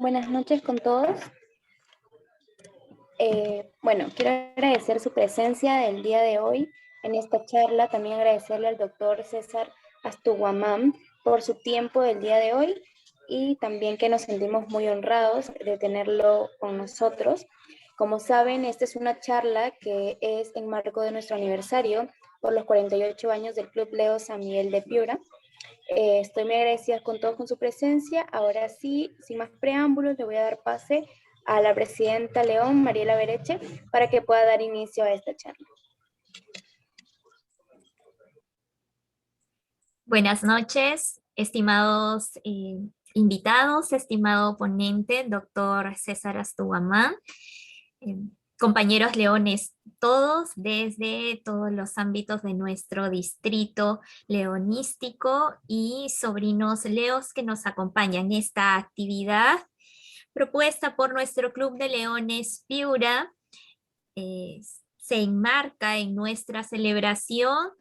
Buenas noches con todos. Bueno, quiero agradecer su presencia el día de hoy en esta charla. También agradecerle al doctor César Astuguamán por su tiempo del día de hoy y también que nos sentimos muy honrados de tenerlo con nosotros. Como saben, esta es una charla que es en marco de nuestro aniversario por los 48 años del Club Leo San Miguel de Piura. Estoy muy agradecida con todos con su presencia. Ahora sí, sin más preámbulos, le voy a dar pase a la presidenta León, Mariela Bereche, para que pueda dar inicio a esta charla. Buenas noches, estimados invitados, estimado ponente, doctor César Astuguamán, eh, compañeros leones, todos desde todos los ámbitos de nuestro distrito leonístico y sobrinos leos que nos acompañan en esta actividad propuesta por nuestro Club de Leones Piura. eh, Se enmarca en nuestra celebración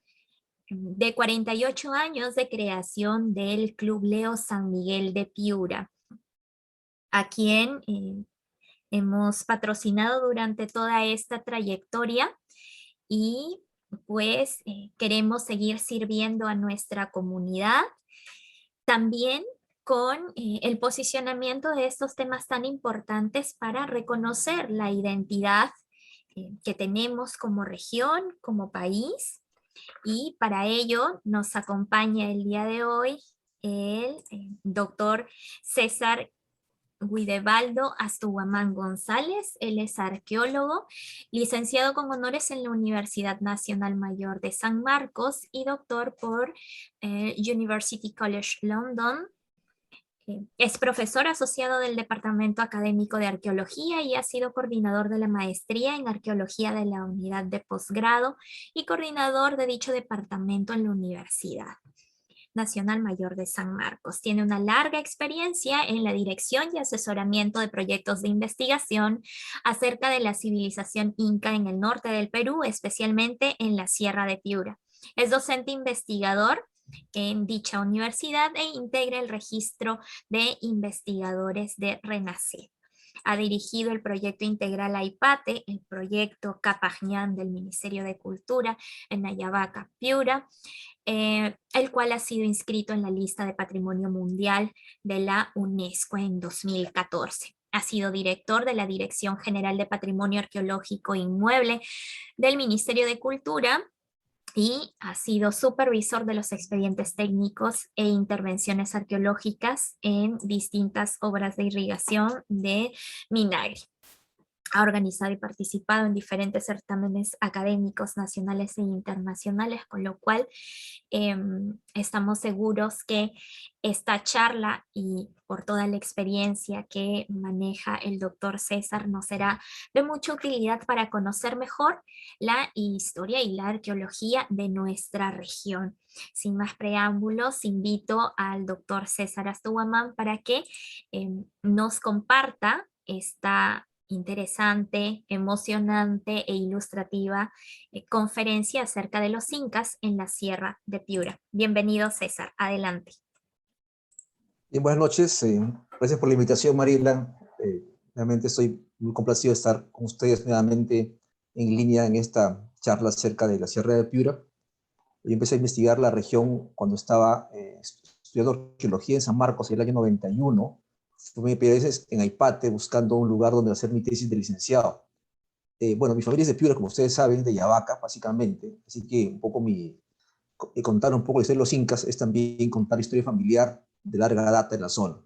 de 48 años de creación del Club Leo San Miguel de Piura, a quien hemos patrocinado durante toda esta trayectoria y pues queremos seguir sirviendo a nuestra comunidad. También con el posicionamiento de estos temas tan importantes para reconocer la identidad que tenemos como región, como país. Y para ello nos acompaña el día de hoy el doctor César Guidebaldo Astuguamán González. Él es arqueólogo, licenciado con honores en la Universidad Nacional Mayor de San Marcos y doctor por University College London. Es profesor asociado del Departamento Académico de Arqueología y ha sido coordinador de la maestría en Arqueología de la Unidad de Posgrado y coordinador de dicho departamento en la Universidad Nacional Mayor de San Marcos. Tiene una larga experiencia en la dirección y asesoramiento de proyectos de investigación acerca de la civilización inca en el norte del Perú, especialmente en la Sierra de Piura. Es docente investigador en dicha universidad e integra el registro de investigadores de RENACE. Ha dirigido el proyecto integral AIPATE, el proyecto Capajñán del Ministerio de Cultura en Ayabaca, Piura, el cual ha sido inscrito en la lista de Patrimonio Mundial de la UNESCO en 2014. Ha sido director de la Dirección General de Patrimonio Arqueológico Inmueble del Ministerio de Cultura y ha sido supervisor de los expedientes técnicos e intervenciones arqueológicas en distintas obras de irrigación de Minagri. Ha organizado y participado en diferentes certámenes académicos nacionales e internacionales, con lo cual estamos seguros que esta charla y por toda la experiencia que maneja el doctor César nos será de mucha utilidad para conocer mejor la historia y la arqueología de nuestra región. Sin más preámbulos, invito al doctor César Astuguamán para que nos comparta esta interesante, emocionante e ilustrativa conferencia acerca de los incas en la Sierra de Piura. Bienvenido, César. Adelante. Bien, buenas noches. Gracias por la invitación, Mariela. Realmente estoy muy complacido de estar con ustedes nuevamente en línea en esta charla acerca de la Sierra de Piura. Yo empecé a investigar la región cuando estaba estudiando arqueología en San Marcos en el año 91. Fui mi PhD en Aipate buscando un lugar donde hacer mi tesis de licenciado. Bueno, mi familia es de Piura, como ustedes saben, de Yavaca, básicamente. Así que un poco contar un poco la historia de los incas es también contar historia familiar de larga data en la zona.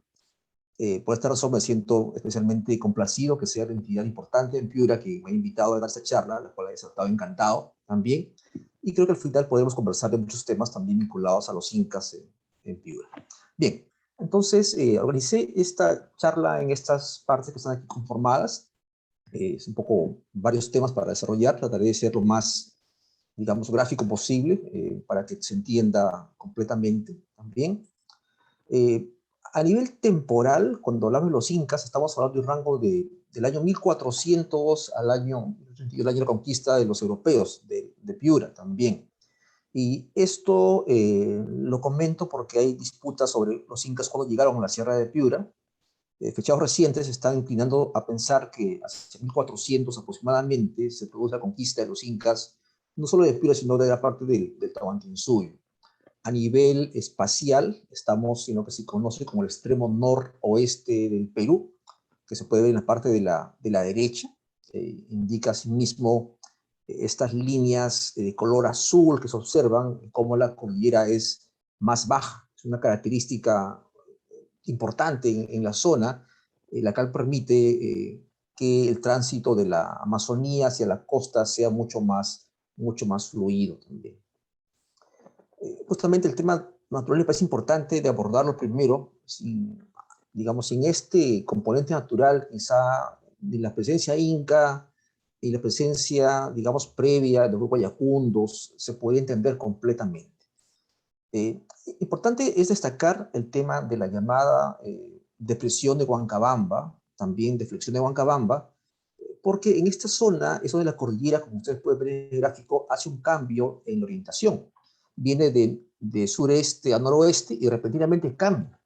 Por esta razón me siento especialmente complacido que sea una entidad importante en Piura que me ha invitado a dar esta charla, la cual he estado encantado también. Y creo que al final podemos conversar de muchos temas también vinculados a los incas en Piura. Bien, entonces organicé esta charla en estas partes que están aquí conformadas. Es un poco varios temas para desarrollar. Trataré de ser lo más, digamos, gráfico posible para que se entienda completamente también. A nivel temporal, cuando hablamos de los incas, estamos hablando de un rango del año 1400 al año, el año de la conquista de los europeos, de Piura también. Y esto lo comento porque hay disputas sobre los incas cuando llegaron a la Sierra de Piura. fechados recientes están inclinando a pensar que hacia 1400 aproximadamente se produce la conquista de los incas, no solo de Piura, sino de la parte del Tahuantinsuyo. A nivel espacial, estamos en lo que se conoce como el extremo noroeste del Perú, que se puede ver en la parte de la derecha. Indica asimismo estas líneas de color azul que se observan, como la cordillera es más baja. Es una característica importante en la zona, la cual permite que el tránsito de la Amazonía hacia la costa sea mucho más fluido también. Justamente el tema natural me parece importante de abordarlo primero, digamos, sin este componente natural, quizá de la presencia inca y la presencia, digamos, previa de los grupos yacundos, se puede entender completamente. Importante es destacar el tema de la llamada depresión de Huancabamba, también deflexión de Huancabamba, porque en esta zona, eso de la cordillera, como ustedes pueden ver en el gráfico, hace un cambio en la orientación. Viene de sureste a noroeste y repentinamente cambia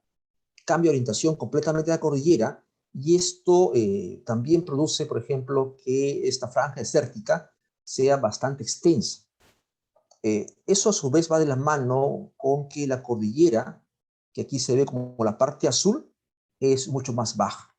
de orientación completamente de la cordillera, y esto también produce, por ejemplo, que esta franja desértica sea bastante extensa. Eso a su vez va de la mano con que la cordillera, que aquí se ve como la parte azul, es mucho más baja.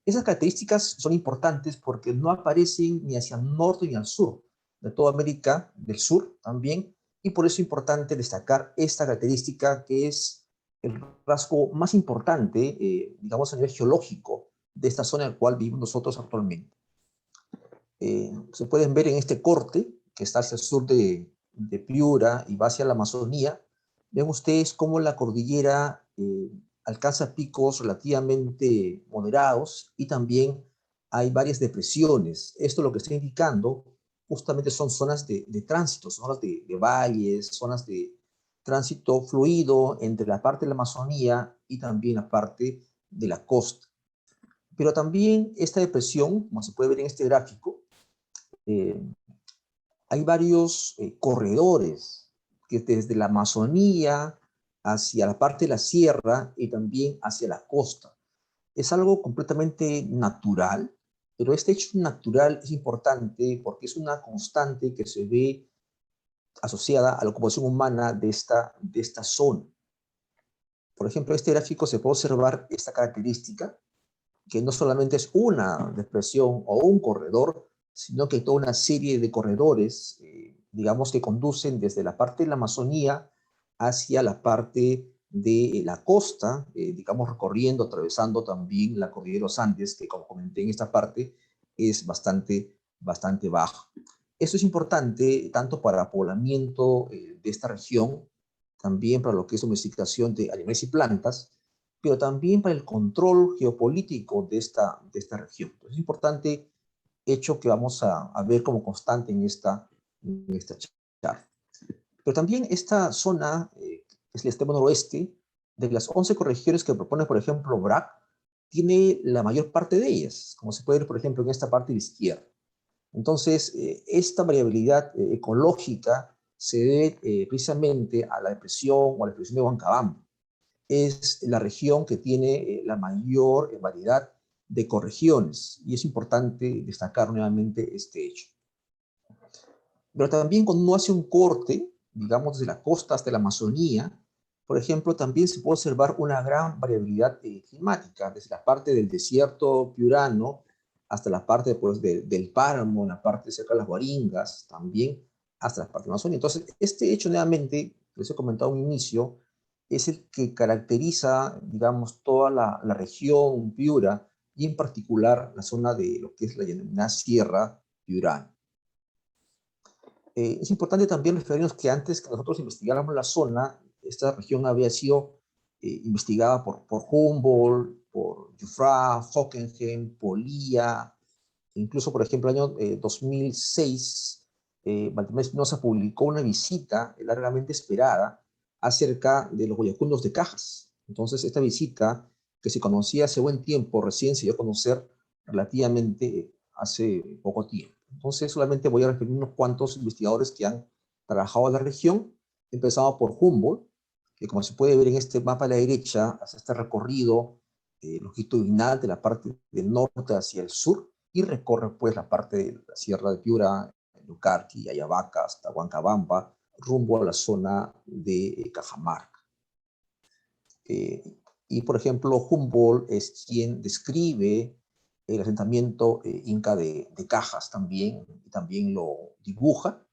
Esas características son importantes porque no aparecen ni hacia el norte ni al sur de toda América del Sur también, y por eso es importante destacar esta característica que es el rasgo más importante, digamos, a nivel geológico de esta zona en la cual vivimos nosotros actualmente. Se pueden ver en este corte que está hacia el sur de Piura y va hacia la Amazonía. Ven ustedes cómo la cordillera alcanza picos relativamente moderados y también hay varias depresiones. Esto lo que está indicando justamente son zonas de tránsito, zonas de valles, zonas de tránsito fluido entre la parte de la Amazonía y también la parte de la costa. Pero también esta depresión, como se puede ver en este gráfico, hay varios corredores que desde la Amazonía hacia la parte de la sierra y también hacia la costa. Es algo completamente natural, pero este hecho natural es importante porque es una constante que se ve asociada a la ocupación humana de esta zona. Por ejemplo, en este gráfico se puede observar esta característica, que no solamente es una depresión o un corredor, sino que toda una serie de corredores, digamos, que conducen desde la parte de la Amazonía hacia la parte de la costa, digamos, recorriendo, atravesando también la cordillera de los Andes, que como comenté en esta parte, es bastante baja. Esto es importante tanto para el poblamiento de esta región, también para lo que es domesticación de animales y plantas, pero también para el control geopolítico de esta región. Entonces, es importante hecho que vamos a ver como constante en esta charla. Pero también esta zona, es el extremo noroeste, de las 11 ecorregiones que propone, por ejemplo, BRAC, tiene la mayor parte de ellas, como se puede ver, por ejemplo, en esta parte de la izquierda. Entonces, esta variabilidad ecológica se debe precisamente a la depresión o a la depresión de Huancabamba. Es la región que tiene la mayor variedad de ecorregiones, y es importante destacar nuevamente este hecho. Pero también cuando uno hace un corte, digamos desde la costa hasta la Amazonía, por ejemplo, también se puede observar una gran variabilidad climática, desde la parte del desierto piurano hasta la parte pues, del páramo, la parte cerca de las Guaringas, también hasta la parte de la Amazonía. Entonces, este hecho nuevamente, les he comentado en un inicio, es el que caracteriza, digamos, toda la región Piura y en particular la zona de lo que es la denominada Sierra Piurana. Es importante también referirnos que antes que nosotros investigáramos la zona, esta región había sido investigada por Humboldt, por Jufra, Hockenheim, Polía, incluso, por ejemplo, el año 2006, Baltimore Espinosa publicó una visita largamente esperada acerca de los guayacundos de Cajas. Entonces, esta visita, que se conocía hace buen tiempo, recién se dio a conocer relativamente hace poco tiempo. Entonces, solamente voy a referir unos cuantos investigadores que han trabajado en la región, empezando por Humboldt, que como se puede ver en este mapa a la derecha, hace este recorrido longitudinal de la parte del norte hacia el sur y recorre pues la parte de la Sierra de Piura, Lucarqui, Ayabaca, hasta Huancabamba, rumbo a la zona de Cajamarca. Y por ejemplo, Humboldt es quien describe el asentamiento inca de Cajas también, y también lo dibuja,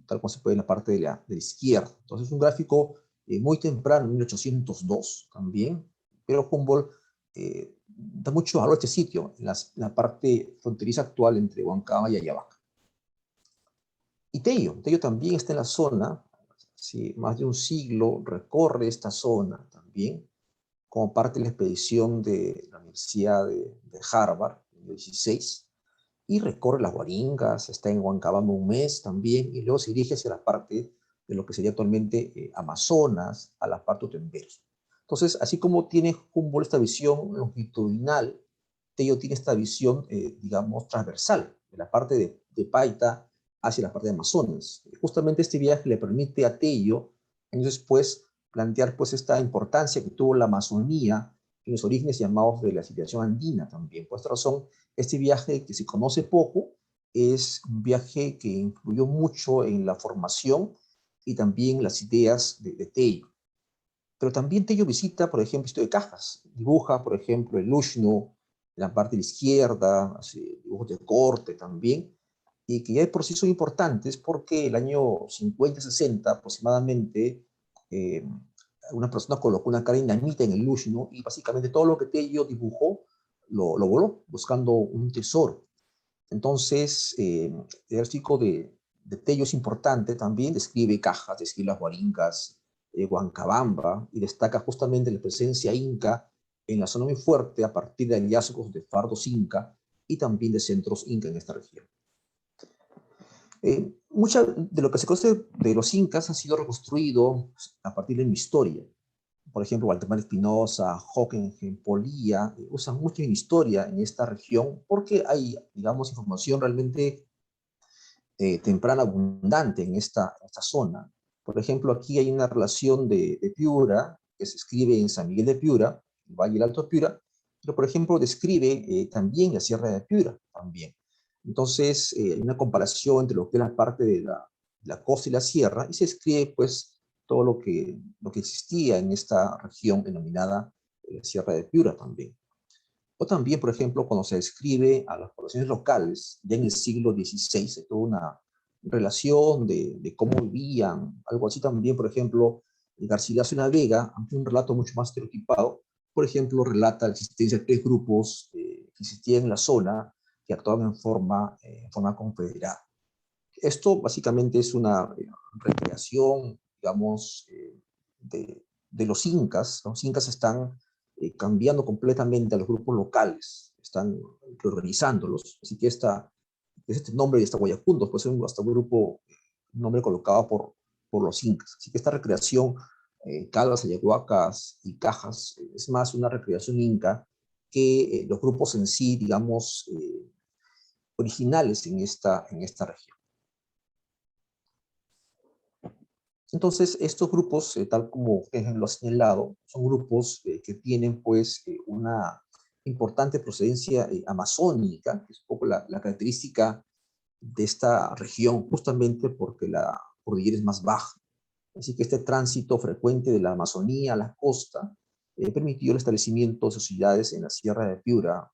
tal como se puede en la parte de la izquierda. Entonces es un gráfico muy temprano, 1802 también, pero Humboldt da mucho valor a este sitio, en la parte fronteriza actual entre Huancabamba y Ayabaca. Y Tello también está en la zona, sí, más de un siglo recorre esta zona también, como parte de la expedición de la Universidad de Harvard, en el 16, y recorre las Guaringas, está en Huancabamba un mes también, y luego se dirige hacia la parte de lo que sería actualmente Amazonas, a la parte Otemberos. Entonces, así como tiene Humboldt esta visión longitudinal, Tello tiene esta visión, digamos, transversal, de la parte de Paita hacia la parte de Amazonas. Justamente este viaje le permite a Tello, años después, plantear pues esta importancia que tuvo la Amazonía en los orígenes llamados de la civilización andina también. Por esta razón, este viaje que se conoce poco es un viaje que influyó mucho en la formación y también las ideas de Tello. Pero también Tello visita, por ejemplo, Historia de Cajas, dibuja, por ejemplo, el Ushno, en la parte de la izquierda, hace dibujos de corte también, y que ya de por sí son importantes porque el año 50-60 aproximadamente, una persona colocó una cara dinamita en el Ushno y básicamente todo lo que Tello dibujó lo voló, buscando un tesoro. Entonces, el artículo de Tello es importante también, describe Cajas, describe las Guaringas, Huancabamba, y destaca justamente la presencia inca en la zona muy fuerte a partir de hallazgos de fardos inca y también de centros inca en esta región. Mucha de lo que se conoce de los incas ha sido reconstruido a partir de mi historia. Por ejemplo, Waldemar Espinosa, Hockenheim, Polía, usan mucho en historia en esta región porque hay, digamos, información realmente temprana, abundante en esta zona. Por ejemplo, aquí hay una relación de Piura, que se escribe en San Miguel de Piura, el Valle del Alto Piura, pero por ejemplo describe también la Sierra de Piura, también. Entonces, hay una comparación entre lo que es la parte de la costa y la sierra, y se escribe pues todo lo que existía en esta región denominada la Sierra de Piura también. O también, por ejemplo, cuando se describe a las poblaciones locales, ya en el siglo XVI, se tuvo una relación de cómo vivían, algo así también, por ejemplo, Garcilaso de la Vega, aunque un relato mucho más estereotipado, por ejemplo, relata la existencia de 3 grupos que existían en la zona, que actuaban en forma confederada. Esto básicamente es una recreación, digamos, de los incas. Los incas están cambiando completamente a los grupos locales, están reorganizándolos. Así que este nombre de esta Guayacundos puede ser hasta un grupo, un nombre colocado por los incas. Así que esta recreación, Caldas, Ayahuacas y Cajas, es más una recreación inca que los grupos en sí, digamos, originales en esta región. Entonces, estos grupos, tal como lo ha señalado, son grupos que tienen pues una importante procedencia amazónica, que es un poco la característica de esta región, justamente porque la cordillera es más baja. Así que este tránsito frecuente de la Amazonía a la costa permitió el establecimiento de sociedades en la Sierra de Piura,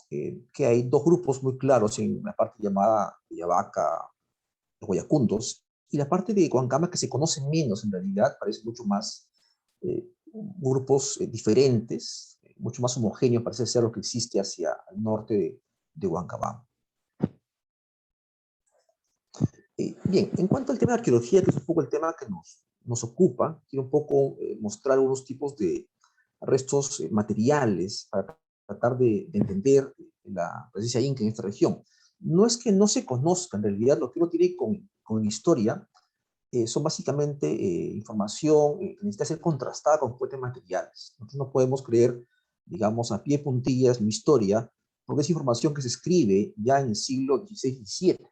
que hay 2 grupos muy claros en la parte llamada Ayabaca, Guayacundos, y la parte de Huancabamba que se conoce menos en realidad, parece mucho más grupos diferentes, mucho más homogéneo parece ser lo que existe hacia el norte de Huancabamba. Bien, en cuanto al tema de arqueología, que es un poco el tema que nos ocupa, quiero un poco mostrar algunos tipos de restos materiales para tratar de entender la presencia inca en esta región. No es que no se conozca, en realidad lo que uno tiene con historia son básicamente información que necesita ser contrastada con fuentes materiales. Nosotros no podemos creer, digamos, a pie puntillas mi historia, porque es información que se escribe ya en el siglo XVI-XVII.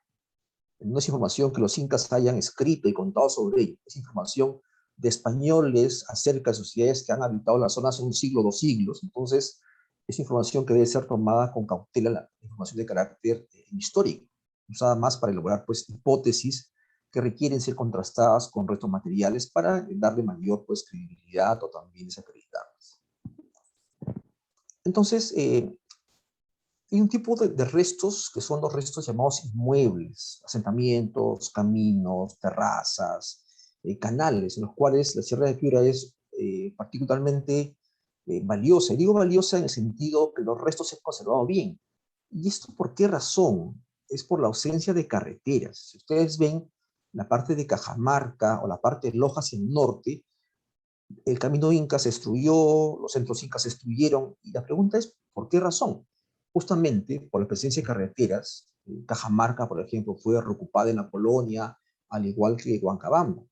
No es información que los incas hayan escrito y contado sobre ello, es información de españoles acerca de sociedades que han habitado la zona hace un siglo, 2 siglos. Entonces, Es información que debe ser tomada con cautela, la información de carácter histórico, usada más para elaborar pues, hipótesis que requieren ser contrastadas con restos materiales para darle mayor pues, credibilidad o también desacreditarlas. Entonces, hay un tipo de restos que son los restos llamados inmuebles, asentamientos, caminos, terrazas, canales, en los cuales la Sierra de Piura es particularmente valiosa. Y digo valiosa en el sentido que los restos se han conservado bien. ¿Y esto por qué razón? Es por la ausencia de carreteras. Si ustedes ven la parte de Cajamarca o la parte de Loja hacia el norte, el camino Inca se destruyó, los centros incas se destruyeron, y la pregunta es, ¿por qué razón? Justamente por la presencia de carreteras. Cajamarca, por ejemplo, fue reocupada en la colonia, al igual que Huancabamba.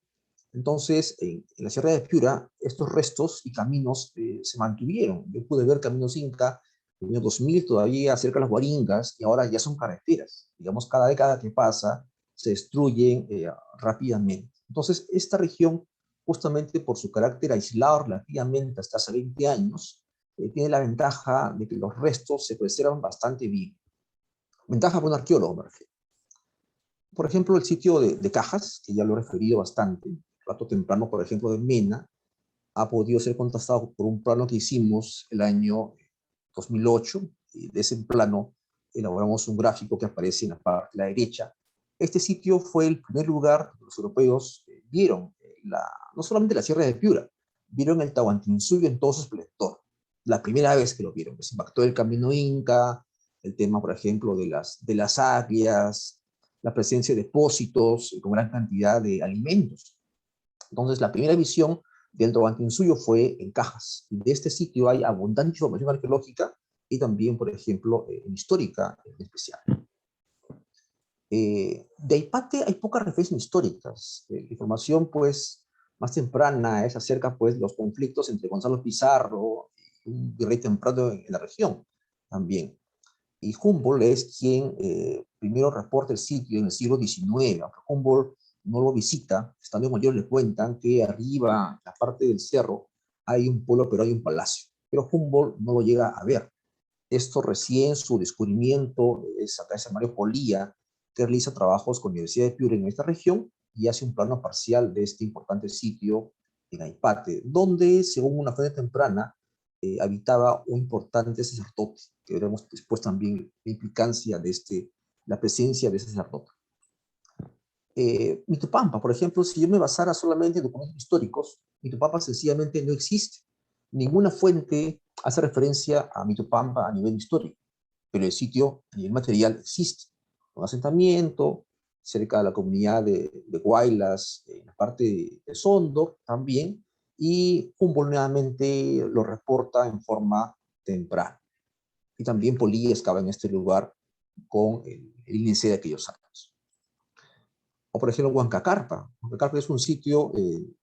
Entonces, en la Sierra de Piura, estos restos y caminos se mantuvieron. Yo pude ver caminos Inca en el año 2000 todavía cerca de las Guaringas, y ahora ya son carreteras. Digamos, cada década que pasa se destruyen rápidamente. Entonces, esta región, justamente por su carácter aislado relativamente hasta hace 20 años, tiene la ventaja de que los restos se preservan bastante bien. Ventaja para un arqueólogo, me refiero. Por ejemplo, el sitio de Cajas, que ya lo he referido bastante, rato temprano, por ejemplo, de Mena, ha podido ser contrastado por un plano que hicimos el año 2008. Y de ese plano elaboramos un gráfico que aparece en la parte de la derecha. Este sitio fue el primer lugar donde los europeos vieron no solamente la Sierra de Piura, vieron el Tahuantinsuyo en todo su esplendor. La primera vez que lo vieron, les impactó el camino Inca, el tema, por ejemplo, de las áreas, la presencia de depósitos con gran cantidad de alimentos. Entonces, la primera visión del Tahuantinsuyo fue en Cajas. Y de este sitio hay abundante información arqueológica y también, por ejemplo, histórica en especial. De Aipate hay pocas referencias históricas. La información, pues, más temprana es acerca, pues, de los conflictos entre Gonzalo Pizarro y un virrey temprano en la región también. Y Humboldt es quien primero reporta el sitio en el siglo XIX, aunque Humboldt no lo visita. Estando en Mayor le cuentan que arriba, en la parte del cerro, hay un pueblo, pero hay un palacio. Pero Humboldt no lo llega a ver. Esto recién su descubrimiento es acá es Mario Polía, que realiza trabajos con la Universidad de Piura en esta región y hace un plano parcial de este importante sitio en Aipate, donde, según una fuente temprana, habitaba un importante sacerdote, que veremos después también la implicancia de la presencia de ese sacerdote. Mitupampa, por ejemplo, si yo me basara solamente en documentos históricos, Mitupampa sencillamente no existe. Ninguna fuente hace referencia a Mitupampa a nivel histórico, pero el sitio a nivel material existe. Un asentamiento cerca de la comunidad de Guaylas, en la parte de Sondor también, y Humboldt nuevamente lo reporta en forma temprana. Y también Polía excava en este lugar con el índice de aquellos años. O por ejemplo, Huancacarpa. Huancacarpa es un sitio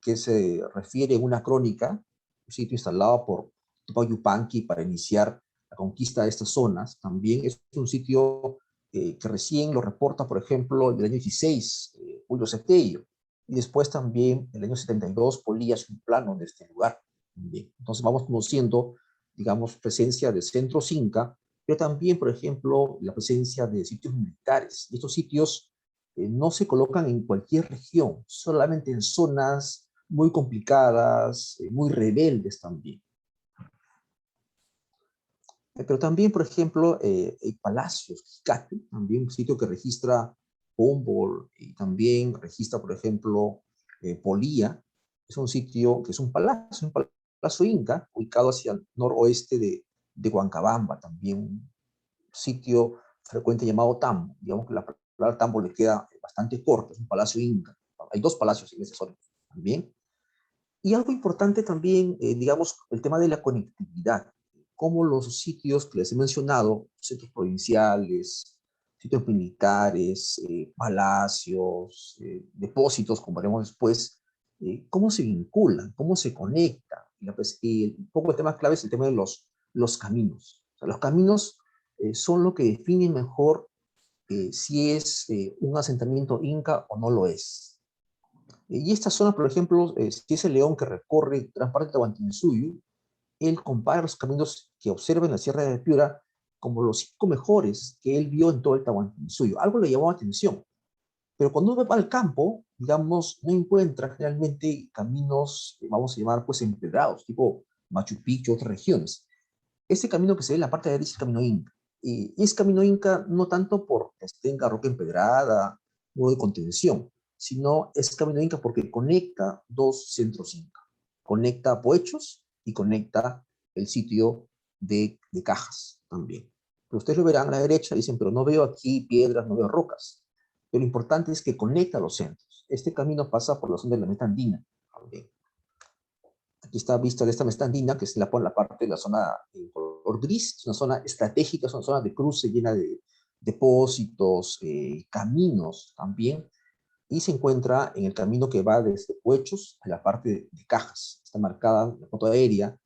que se refiere en una crónica, un sitio instalado por Tupac Yupanqui para iniciar la conquista de estas zonas. También es un sitio que recién lo reporta, por ejemplo, en el año 16, Julio Cetello. Y después también, en el año 72, Polilla hace un plano de este lugar. Bien. Entonces vamos conociendo, digamos, presencia de centros inca, pero también, por ejemplo, la presencia de sitios militares. Y estos sitios no se colocan en cualquier región, solamente en zonas muy complicadas, muy rebeldes también. Pero también, por ejemplo, hay palacios, Quicate, también un sitio que registra Humboldt y también registra, por ejemplo, Polía. Es un sitio que es un palacio inca, ubicado hacia el noroeste de Huancabamba, también un sitio frecuente llamado Tambo. Digamos que la palabra Tambo le queda bastante corta, es un palacio inca. Hay dos palacios en esa zona también. Y algo importante también, digamos, el tema de la conectividad. Cómo los sitios que les he mencionado, sitios provinciales, sitios militares, palacios, depósitos, como veremos después, cómo se vinculan, cómo se conectan. Y un poco el tema clave es el tema de los caminos. O sea, los caminos son lo que definen mejor si es un asentamiento inca o no lo es. Y esta zona, por ejemplo, si es el león que recorre gran parte de Tahuantinsuyo, él compara los caminos que observa en la Sierra de Piura como los 5 mejores que él vio en todo el Tahuantinsuyo. Algo le llamó la atención. Pero cuando uno va al campo, digamos, no encuentra generalmente caminos, vamos a llamar, pues, empedrados, tipo Machu Picchu, otras regiones. Este camino que se ve en la parte de derecha es el camino Inca. Y es camino Inca no tanto porque tenga roca empedrada, muro de contención, sino es camino Inca porque conecta dos centros Inca. Conecta Poechos y conecta el sitio de Cajas también. Pero ustedes lo verán a la derecha, dicen, pero no veo aquí piedras, no veo rocas. Pero lo importante es que conecta los centros. Este camino pasa por la zona de la meta andina también. Aquí está vista de esta mesta andina, que se la pone la parte de la zona en color gris, es una zona estratégica, es una zona de cruce llena de depósitos, caminos también, y se encuentra en el camino que va desde Puechos a la parte de Cajas. Está marcada la foto aérea,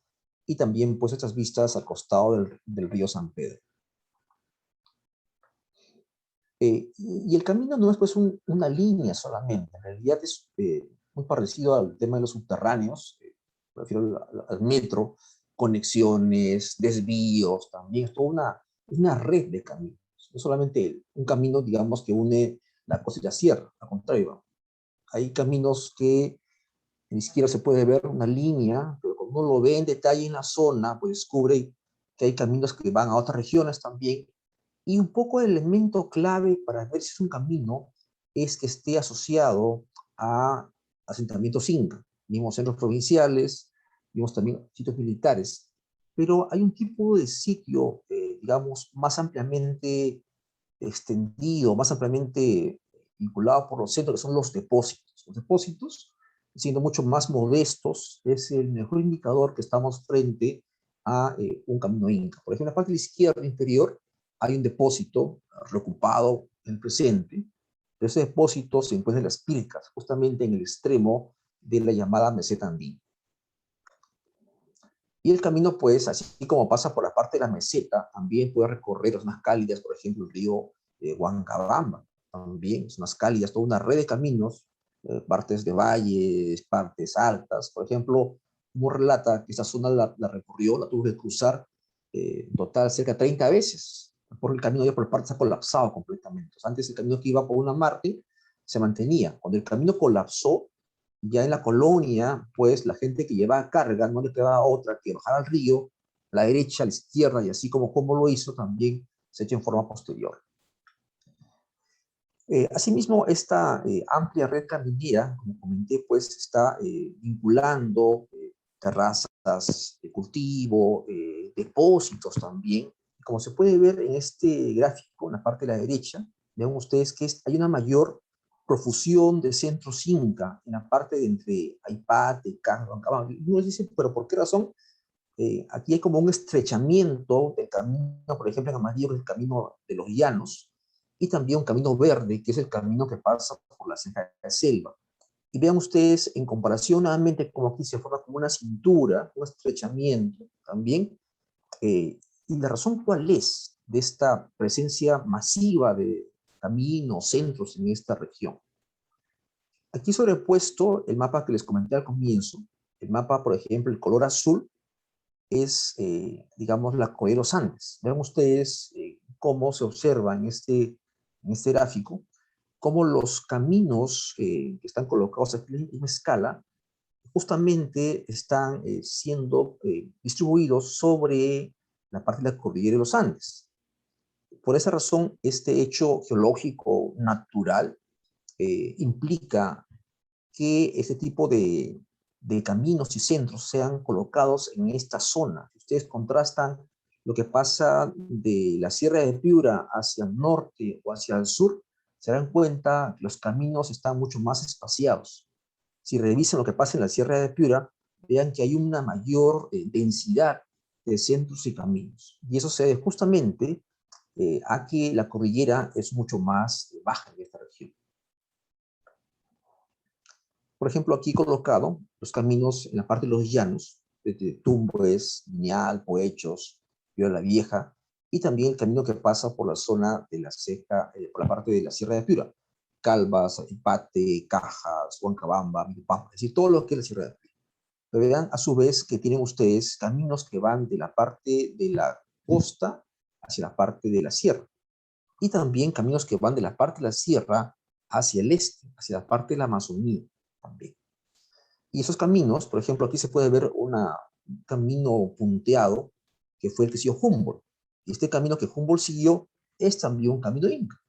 y también pues estas vistas al costado del río San Pedro. Y el camino no es pues una línea solamente, en realidad es muy parecido al tema de los subterráneos, me refiero al metro, conexiones, desvíos, también es toda una red de caminos, no solamente un camino, digamos, que une la costa y la sierra, al contrario, hay caminos que ni siquiera se puede ver una línea, pero cuando uno lo ve en detalle en la zona, pues descubre que hay caminos que van a otras regiones también. Y un poco el elemento clave para ver si es un camino es que esté asociado a asentamientos incas. Vimos centros provinciales, vimos también sitios militares, pero hay un tipo de sitio, digamos, más ampliamente extendido, más ampliamente vinculado por los centros, que son los depósitos. Los depósitos, siendo mucho más modestos, es el mejor indicador que estamos frente a un camino inca. Por ejemplo, en la parte de la izquierda inferior hay un depósito reocupado en el presente, pero ese depósito se encuentra en las Pilcas, justamente en el extremo de la llamada meseta andina. Y el camino, pues, así como pasa por la parte de la meseta, también puede recorrer zonas cálidas, por ejemplo, el río Huancabamba, también zonas cálidas, toda una red de caminos, partes de valles, partes altas. Por ejemplo, como relata que esta zona la recorrió, la tuvo que cruzar en total cerca de 30 veces, porque el camino ya por parte se ha colapsado completamente. O sea, antes el camino que iba por una parte se mantenía. Cuando el camino colapsó, ya en la colonia, pues la gente que llevaba carga no le quedaba otra que bajar al río, a la derecha, a la izquierda, y así como lo hizo, también se ha hecho en forma posterior. Asimismo, esta amplia red caminera, como comenté, pues está vinculando terrazas de cultivo, depósitos también. Como se puede ver en este gráfico, en la parte de la derecha, vean ustedes que hay una mayor profusión de centros Inca en la parte de entre Aipate, Cajas, Huancabamba. Y uno dice, ¿pero por qué razón? Aquí hay como un estrechamiento del camino, por ejemplo, en amarillo, el camino de los llanos, y también un camino verde, que es el camino que pasa por la ceja de selva. Y vean ustedes, en comparación nuevamente, como aquí se forma como una cintura, un estrechamiento también, y la razón cuál es de esta presencia masiva de caminos, centros en esta región. Aquí sobrepuesto el mapa que les comenté al comienzo, el mapa, por ejemplo, el color azul, es, digamos, la cordillera de los Andes. Vean ustedes cómo se observa en este gráfico, cómo los caminos que están colocados aquí en escala justamente están siendo distribuidos sobre la parte de la cordillera de los Andes. Por esa razón, este hecho geológico natural implica que este tipo de caminos y centros sean colocados en esta zona. Si ustedes contrastan lo que pasa de la Sierra de Piura hacia el norte o hacia el sur, se dan cuenta que los caminos están mucho más espaciados. Si revisan lo que pasa en la Sierra de Piura, vean que hay una mayor densidad de centros y caminos. Y eso se debe justamente a que la cordillera es mucho más baja en esta región. Por ejemplo, aquí colocado los caminos en la parte de los llanos, desde Tumbes, Lineal, Poechos, Piura la Vieja, y también el camino que pasa por la zona de la ceja, por la parte de la Sierra de Piura, Calvas, Ipate, Cajas, Huancabamba, Milpampa, es decir, todo lo que es la Sierra de Piura. Pero vean a su vez que tienen ustedes caminos que van de la parte de la costa hacia la parte de la sierra. Y también caminos que van de la parte de la sierra hacia el este, hacia la parte de la Amazonía también. Y esos caminos, por ejemplo, aquí se puede ver un camino punteado que fue el que siguió Humboldt. Y este camino que Humboldt siguió es también un camino inca.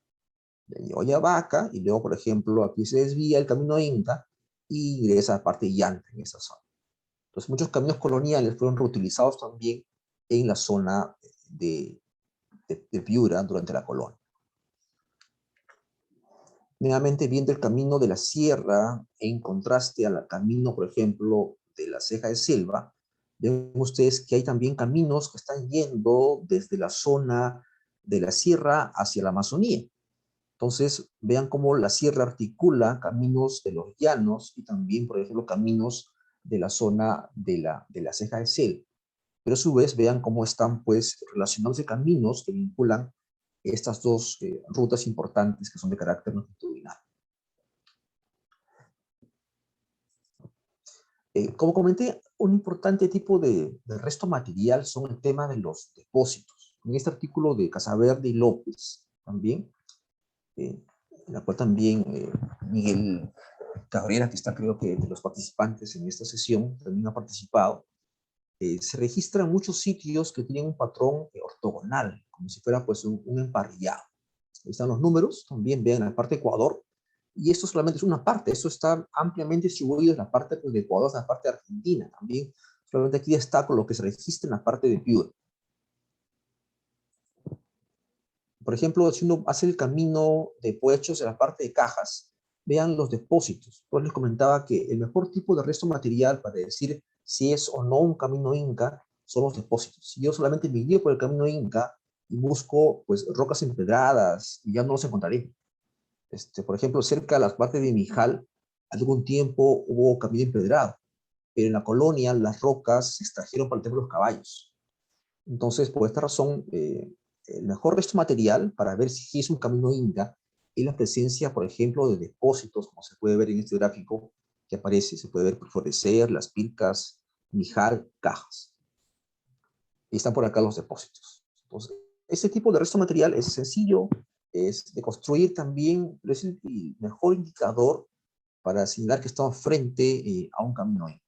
De Ollavaca y luego, por ejemplo, aquí se desvía el camino inca y ingresa a la parte de Llanta en esa zona. Entonces, muchos caminos coloniales fueron reutilizados también en la zona de Piura durante la colonia. Nuevamente viendo el camino de la sierra en contraste al camino, por ejemplo, de la ceja de selva, ven ustedes que hay también caminos que están yendo desde la zona de la sierra hacia la Amazonía. Entonces, vean cómo la sierra articula caminos de los llanos y también, por ejemplo, caminos de la zona de la ceja de selva. Pero a su vez, vean cómo están pues relacionándose caminos que vinculan estas dos rutas importantes que son de carácter longitudinal. Como comenté, un importante tipo de resto material son el tema de los depósitos. En este artículo de Casaverde y López también, en la cual también Miguel Cabrera, que está creo que de los participantes en esta sesión, también ha participado, se registran muchos sitios que tienen un patrón ortogonal, como si fuera pues un emparrillado. Ahí están los números, también vean la parte de Ecuador, y esto solamente es una parte, esto está ampliamente distribuido en la parte pues, de Ecuador, en la parte de Argentina también. Solamente aquí destaco lo que se registra en la parte de Piura. Por ejemplo, si uno hace el camino de Puechos en la parte de Cajas, vean los depósitos. Pues les comentaba que el mejor tipo de resto material para decir si es o no un camino inca son los depósitos. Si yo solamente me guío por el camino inca y busco pues rocas empedradas, y ya no los encontraré. Por ejemplo, cerca de las partes de Mijal, algún tiempo hubo camino empedrado, pero en la colonia las rocas se extrajeron para el tema de los caballos. Entonces, por esta razón, el mejor resto material para ver si es un camino inca es la presencia, por ejemplo, de depósitos, como se puede ver en este gráfico que aparece, se puede ver Florecer, Las Pircas, Mijal, Cajas. Y están por acá los depósitos. Entonces, este tipo de resto material es sencillo, es de construir también, es el mejor indicador para señalar que estamos frente a un camino inca.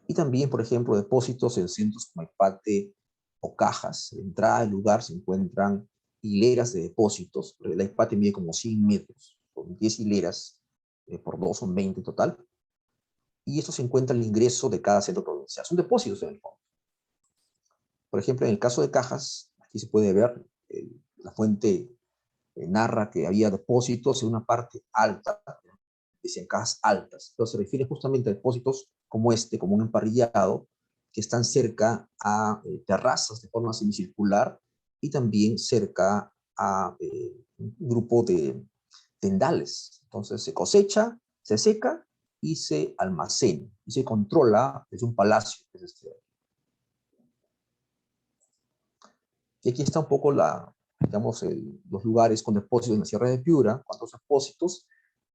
Y también, por ejemplo, depósitos en centros como Ipate o Cajas. De entrada del lugar se encuentran hileras de depósitos. La Ipate mide como 100 metros, con 10 hileras por 2 son 20 en total. Y esto se encuentra al ingreso de cada centro provincial. Son depósitos en el fondo. Por ejemplo, en el caso de Cajas, aquí se puede ver, la fuente narra que había depósitos en una parte alta, decían cajas altas. Entonces se refiere justamente a depósitos como este, como un emparrillado, que están cerca a terrazas de forma semicircular y también cerca a un grupo de tendales. Entonces se cosecha, se seca y se almacena y se controla desde un palacio. Y aquí está un poco digamos, los lugares con depósitos en la Sierra de Piura, cuántos depósitos,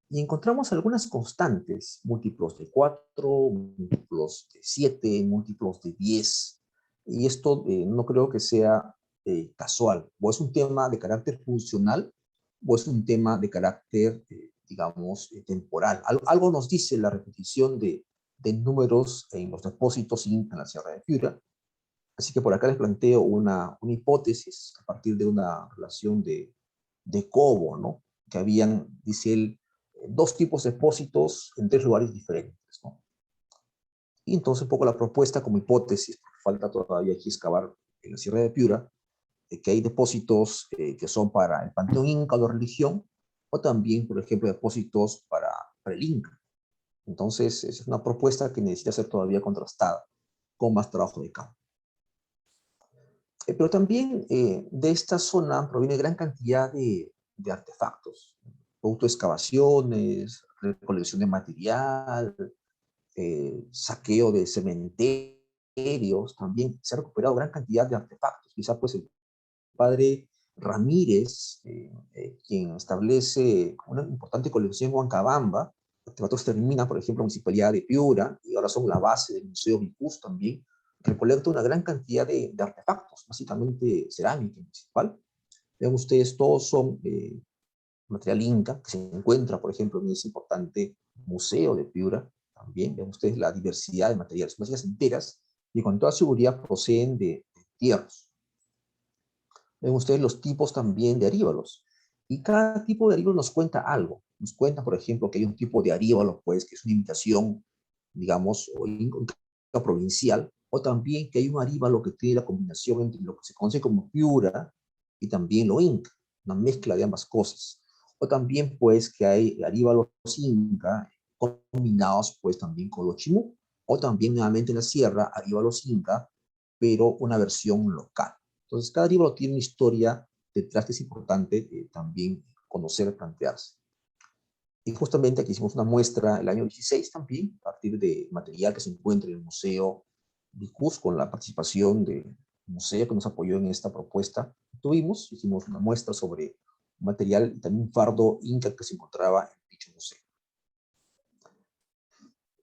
y encontramos algunas constantes, múltiplos de 4, múltiplos de 7, múltiplos de 10, y esto no creo que sea casual, o es un tema de carácter funcional, o es un tema de carácter, digamos, temporal. Algo nos dice la repetición de números en los depósitos en la Sierra de Piura. Así que por acá les planteo una hipótesis a partir de una relación de Cobo, ¿no? Que habían, dice él, dos tipos de depósitos en tres lugares diferentes, ¿no? Y entonces un poco la propuesta como hipótesis, porque falta todavía aquí excavar en la Sierra de Piura, que hay depósitos que son para el panteón inca o la religión, o también, por ejemplo, depósitos para el inca. Entonces, es una propuesta que necesita ser todavía contrastada con más trabajo de campo. Pero también de esta zona proviene gran cantidad de artefactos, producto de excavaciones, recolección de material, saqueo de cementerios, también se ha recuperado gran cantidad de artefactos. Quizá pues el padre Ramírez, quien establece una importante colección en Huancabamba, artefactos terminan, por ejemplo, la Municipalidad de Piura, y ahora son la base del Museo Vicus también, recolecta una gran cantidad de artefactos, básicamente cerámica municipal. Vean ustedes, todos son material inca, que se encuentra, por ejemplo, en ese importante museo de Piura, también. Vean ustedes la diversidad de materiales, masas enteras, y con toda seguridad proceden de tierras. Ven ustedes los tipos también de aríbalos. Y cada tipo de aríbalo nos cuenta algo. Nos cuenta, por ejemplo, que hay un tipo de aríbalo, pues, que es una imitación, digamos, o inca provincial, o también que hay un aríbalo que tiene la combinación entre lo que se conoce como Piura y también lo inca, una mezcla de ambas cosas. O también, pues, que hay aríbalos inca combinados, pues, también con los chimú. O también, nuevamente en la sierra, aríbalos inca, pero una versión local. Entonces, cada libro tiene una historia detrás que es importante también conocer, plantearse. Y justamente aquí hicimos una muestra el año 16 también, a partir de material que se encuentra en el Museo Vicus, con la participación del museo que nos apoyó en esta propuesta. Hicimos una muestra sobre material y también un fardo inca que se encontraba en dicho museo.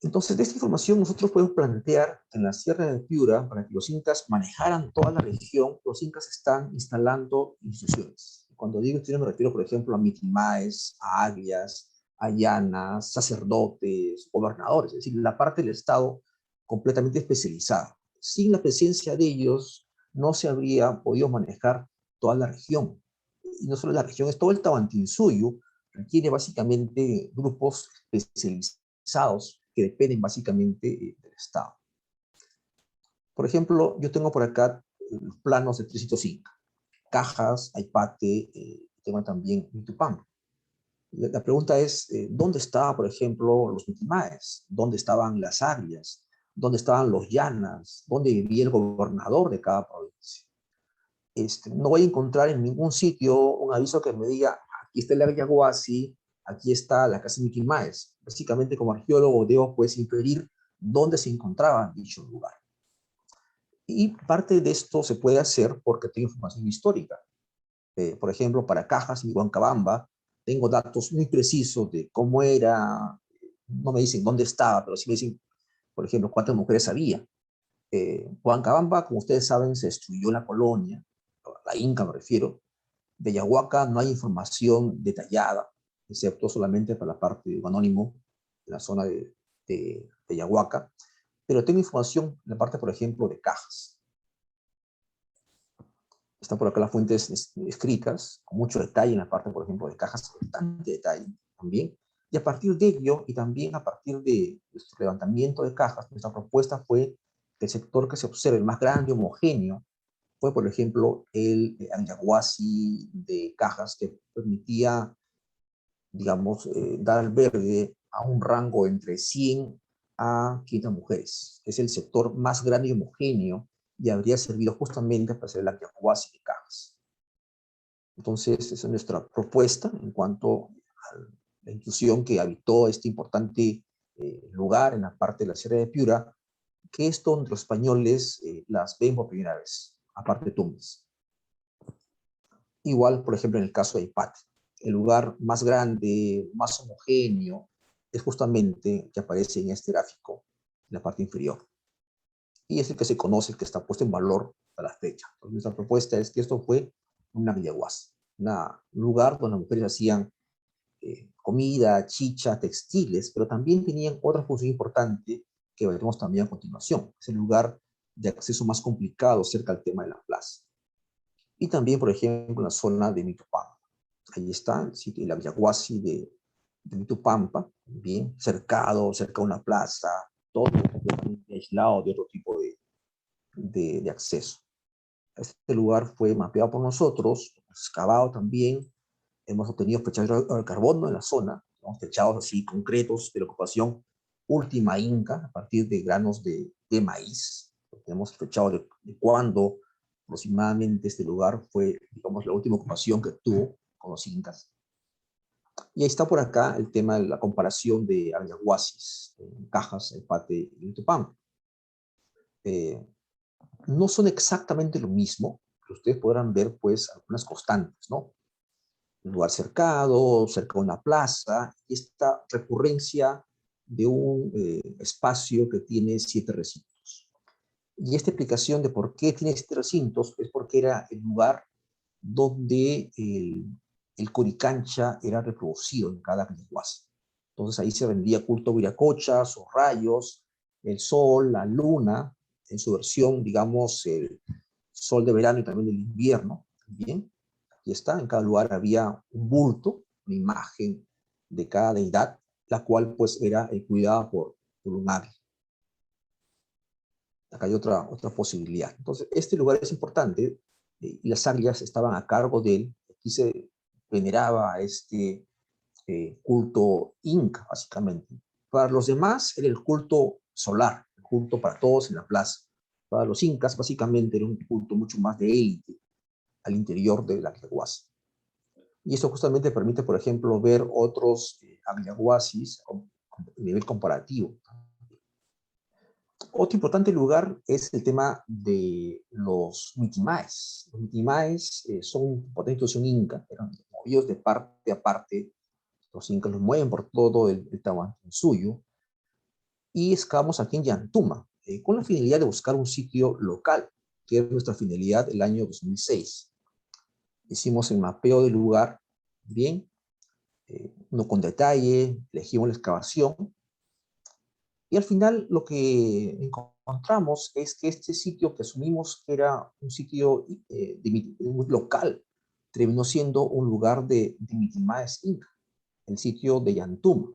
Entonces, de esta información nosotros podemos plantear en la Sierra de Piura, para que los incas manejaran toda la región, los incas están instalando instituciones. Cuando digo instituciones me refiero, por ejemplo, a mitimaes, a aglias, a llanas, sacerdotes, gobernadores, es decir, la parte del Estado completamente especializada. Sin la presencia de ellos, no se habría podido manejar toda la región. Y no solo la región, es todo el Tahuantinsuyo, requiere básicamente grupos especializados que dependen básicamente del Estado. Por ejemplo, yo tengo por acá los planos de 3 sitios inca, Cajas, Aipate, tengo también Mitupán. La pregunta es, ¿dónde estaban, por ejemplo, los mitimaes? ¿Dónde estaban las aglias? ¿Dónde estaban los llanas? ¿Dónde vivía el gobernador de cada provincia? No voy a encontrar en ningún sitio un aviso que me diga, aquí está el Ayahuasi, aquí está la casa de Mitimaes. Básicamente, como arqueólogo, debo pues inferir dónde se encontraba dicho lugar. Y parte de esto se puede hacer porque tengo información histórica. Por ejemplo, para Cajas y Huancabamba, tengo datos muy precisos de cómo era, no me dicen dónde estaba, pero sí me dicen, por ejemplo, cuántas mujeres había. Huancabamba, como ustedes saben, se destruyó la colonia, la Inca me refiero. De Yahuaca no hay información detallada, excepto solamente para la parte de Anónimo, en la zona de Yahuaca, pero tengo información en la parte, por ejemplo, de Cajas. Están por acá las fuentes escritas, con mucho detalle en la parte, por ejemplo, de Cajas, bastante detalle también. Y a partir de ello, y también a partir de nuestro levantamiento de Cajas, nuestra propuesta fue que el sector que se observe, el más grande, homogéneo, fue, por ejemplo, el Ayahuasi de Cajas, que permitía, digamos, dar albergue a un rango entre 100 a 500 mujeres. Es el sector más grande y homogéneo y habría servido justamente para hacer el Ayahuasi de Cajas. Entonces, esa es nuestra propuesta en cuanto a la institución que habitó este importante lugar en la parte de la Sierra de Piura, que es donde los españoles las ven por primera vez, aparte de Tumbes. Igual, por ejemplo, en el caso de Aipate, el lugar más grande, más homogéneo, es justamente que aparece en este gráfico, en la parte inferior. Y es el que se conoce, el que está puesto en valor a la fecha. Entonces, nuestra propuesta es que esto fue una Villaguas, un lugar donde las mujeres hacían comida, chicha, textiles, pero también tenían otra función importante que veremos también a continuación. Es el lugar de acceso más complicado cerca del tema de la plaza. Y también, por ejemplo, en la zona de Mitupampa. Ahí está el sitio, la Villaguasi de Mitupampa, bien cercado, cerca de una plaza, todo completamente aislado de otro tipo de acceso. Este lugar fue mapeado por nosotros, excavado también, hemos obtenido fechados de carbono en la zona, fechados así concretos de la ocupación última inca, a partir de granos de maíz. Tenemos fechado de cuándo aproximadamente este lugar fue, digamos, la última ocupación que tuvo con los incas. Y ahí está por acá el tema de la comparación de Ayahuasis, Cajas, Aipate y Tupán. No son exactamente lo mismo, pero ustedes podrán ver, pues, algunas constantes, ¿no? un lugar cercado, cerca de una plaza, y esta recurrencia de un espacio que tiene 7 recintos. Y esta explicación de por qué tiene 7 recintos es porque era el lugar donde el Coricancha era reproducido en cada Quilihuasi. Entonces ahí se rendía culto a Viracocha, sus rayos, el sol, la luna, en su versión, digamos, el sol de verano y también del invierno. Bien, aquí está, en cada lugar había un bulto, una imagen de cada deidad, la cual pues era cuidada por un águila. Acá hay otra posibilidad. Entonces, este lugar es importante y las águilas estaban a cargo de él. Aquí se veneraba a este culto inca, básicamente. Para los demás era el culto solar, el culto para todos en la plaza. Para los incas, básicamente, era un culto mucho más de élite al interior de la Quillahuasi. Y esto justamente permite, por ejemplo, ver otros Agliahuasis a nivel comparativo. Otro importante lugar es el tema de los mitimaes. Los mitimaes son una potente institución inca, eran movidos de parte a parte. Los incas los mueven por todo el Tahuantinsuyo. Y excavamos aquí en Yantuma, con la finalidad de buscar un sitio local, que es nuestra finalidad el año 2006. Hicimos el mapeo del lugar, bien, no con detalle, elegimos la excavación, y al final lo que encontramos es que este sitio que asumimos que era un sitio local, terminó siendo un lugar de mitimaes inca, el sitio de Yantuma.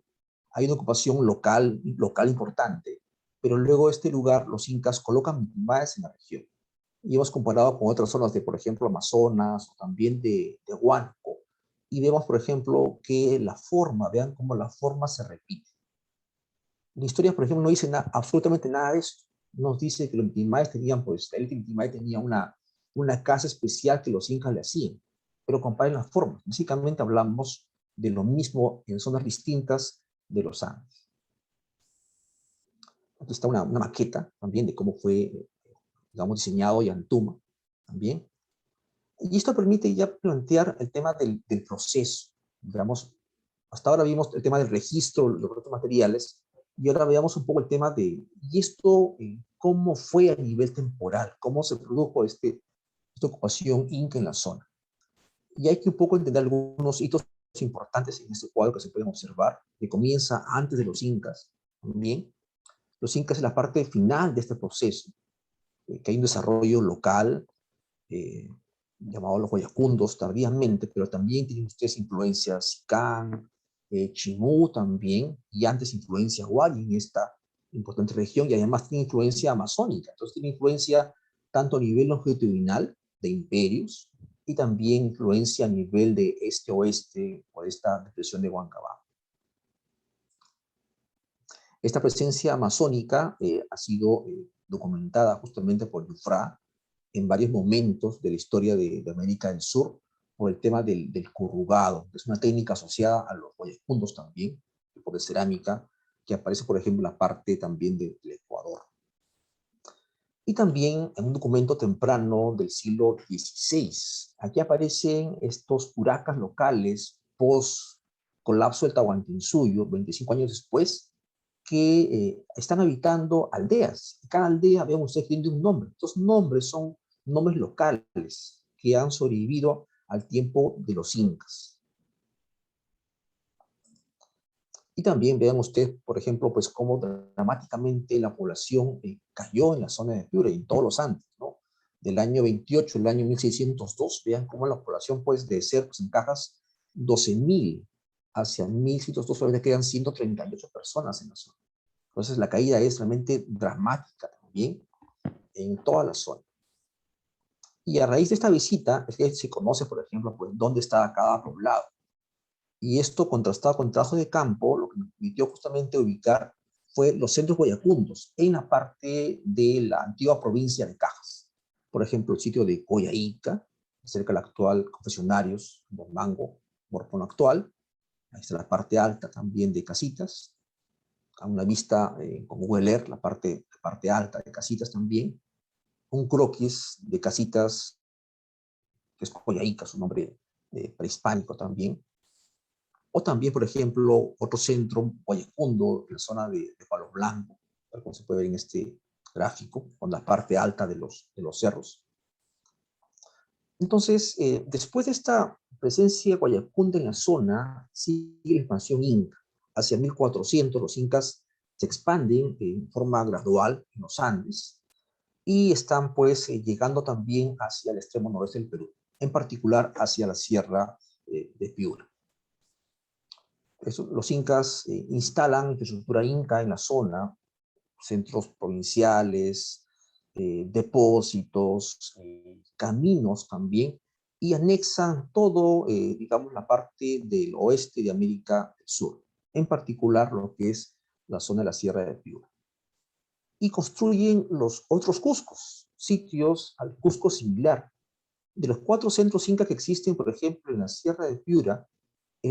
Hay una ocupación local importante, pero luego este lugar los incas colocan mitimaes en la región. Y hemos comparado con otras zonas de, por ejemplo, Amazonas o también de Huánuco, y vemos, por ejemplo, que la forma, vean cómo la forma se repite. La historia, por ejemplo, no dice absolutamente nada de esto. Nos dice que los mitimaes tenían, pues, el mitimae tenía una casa especial que los incas le hacían, pero comparen las formas. Básicamente hablamos de lo mismo en zonas distintas de los Andes. Aquí está una maqueta también de cómo fue, digamos, diseñado Yantuma también. Y esto permite ya plantear el tema del proceso. Digamos, hasta ahora vimos el tema del registro, los datos materiales, y ahora veamos un poco el tema de, ¿y esto cómo fue a nivel temporal? ¿Cómo se produjo esta ocupación inca en la zona? Y hay que un poco entender algunos hitos importantes en este cuadro que se pueden observar, que comienza antes de los incas, también. Los incas es la parte final de este proceso, que hay un desarrollo local, llamado los Guayacundos tardíamente, pero también tienen ustedes influencias Sicán, Chimú también, y antes influencia Huari en esta importante región, y además tiene influencia amazónica, entonces tiene influencia tanto a nivel longitudinal de imperios, y también influencia a nivel de este-oeste, por esta depresión de Huancabamba. Esta presencia amazónica ha sido documentada justamente por Yufrá en varios momentos de la historia de América del Sur por el tema del corrugado, que es una técnica asociada a los puntos también, tipo de cerámica, que aparece, por ejemplo, en la parte también del Ecuador. Y también en un documento temprano del siglo XVI. Aquí aparecen estos curacas locales post colapso del Tahuantinsuyo, 25 años después, que están habitando aldeas. Cada aldea, vean ustedes, tiene un nombre. Estos nombres son nombres locales que han sobrevivido al tiempo de los incas. Y también vean ustedes, por ejemplo, pues cómo dramáticamente la población cayó en la zona de Piura y en todos los Andes, ¿no? Del año 28 al año 1602, vean cómo la población, pues, de ser, pues, en Cajas, 12.000 hacia 1602 solamente quedan 138 personas en la zona. Entonces la caída es realmente dramática también en toda la zona. Y a raíz de esta visita es que se conoce, por ejemplo, pues dónde estaba cada poblado. Y esto contrastado con trabajo de campo, lo que nos permitió justamente ubicar fue los centros guayacundos en la parte de la antigua provincia de Cajas. Por ejemplo, el sitio de Coyhaique, cerca del actual Confesionarios, del Mango, Morpón actual. Ahí está la parte alta también de Casitas. A una vista con Google Earth, la parte alta de Casitas también. Un croquis de Casitas, que es Coyhaique, su nombre prehispánico también. O también, por ejemplo, otro centro, Guayacundo, en la zona de Palo Blanco, tal como se puede ver en este gráfico, con la parte alta de los cerros. Entonces, después de esta presencia guayacunda en la zona, sigue la expansión inca. Hacia 1400 los incas se expanden en forma gradual en los Andes y están pues llegando también hacia el extremo noreste del Perú, en particular hacia la sierra de Piura. Los incas instalan infraestructura inca en la zona, centros provinciales, depósitos, caminos también, y anexan todo, digamos, la parte del oeste de América del Sur, en particular lo que es la zona de la Sierra de Piura. Y construyen los otros Cuscos, sitios al Cusco similar. De los 4 centros incas que existen, por ejemplo, en la Sierra de Piura,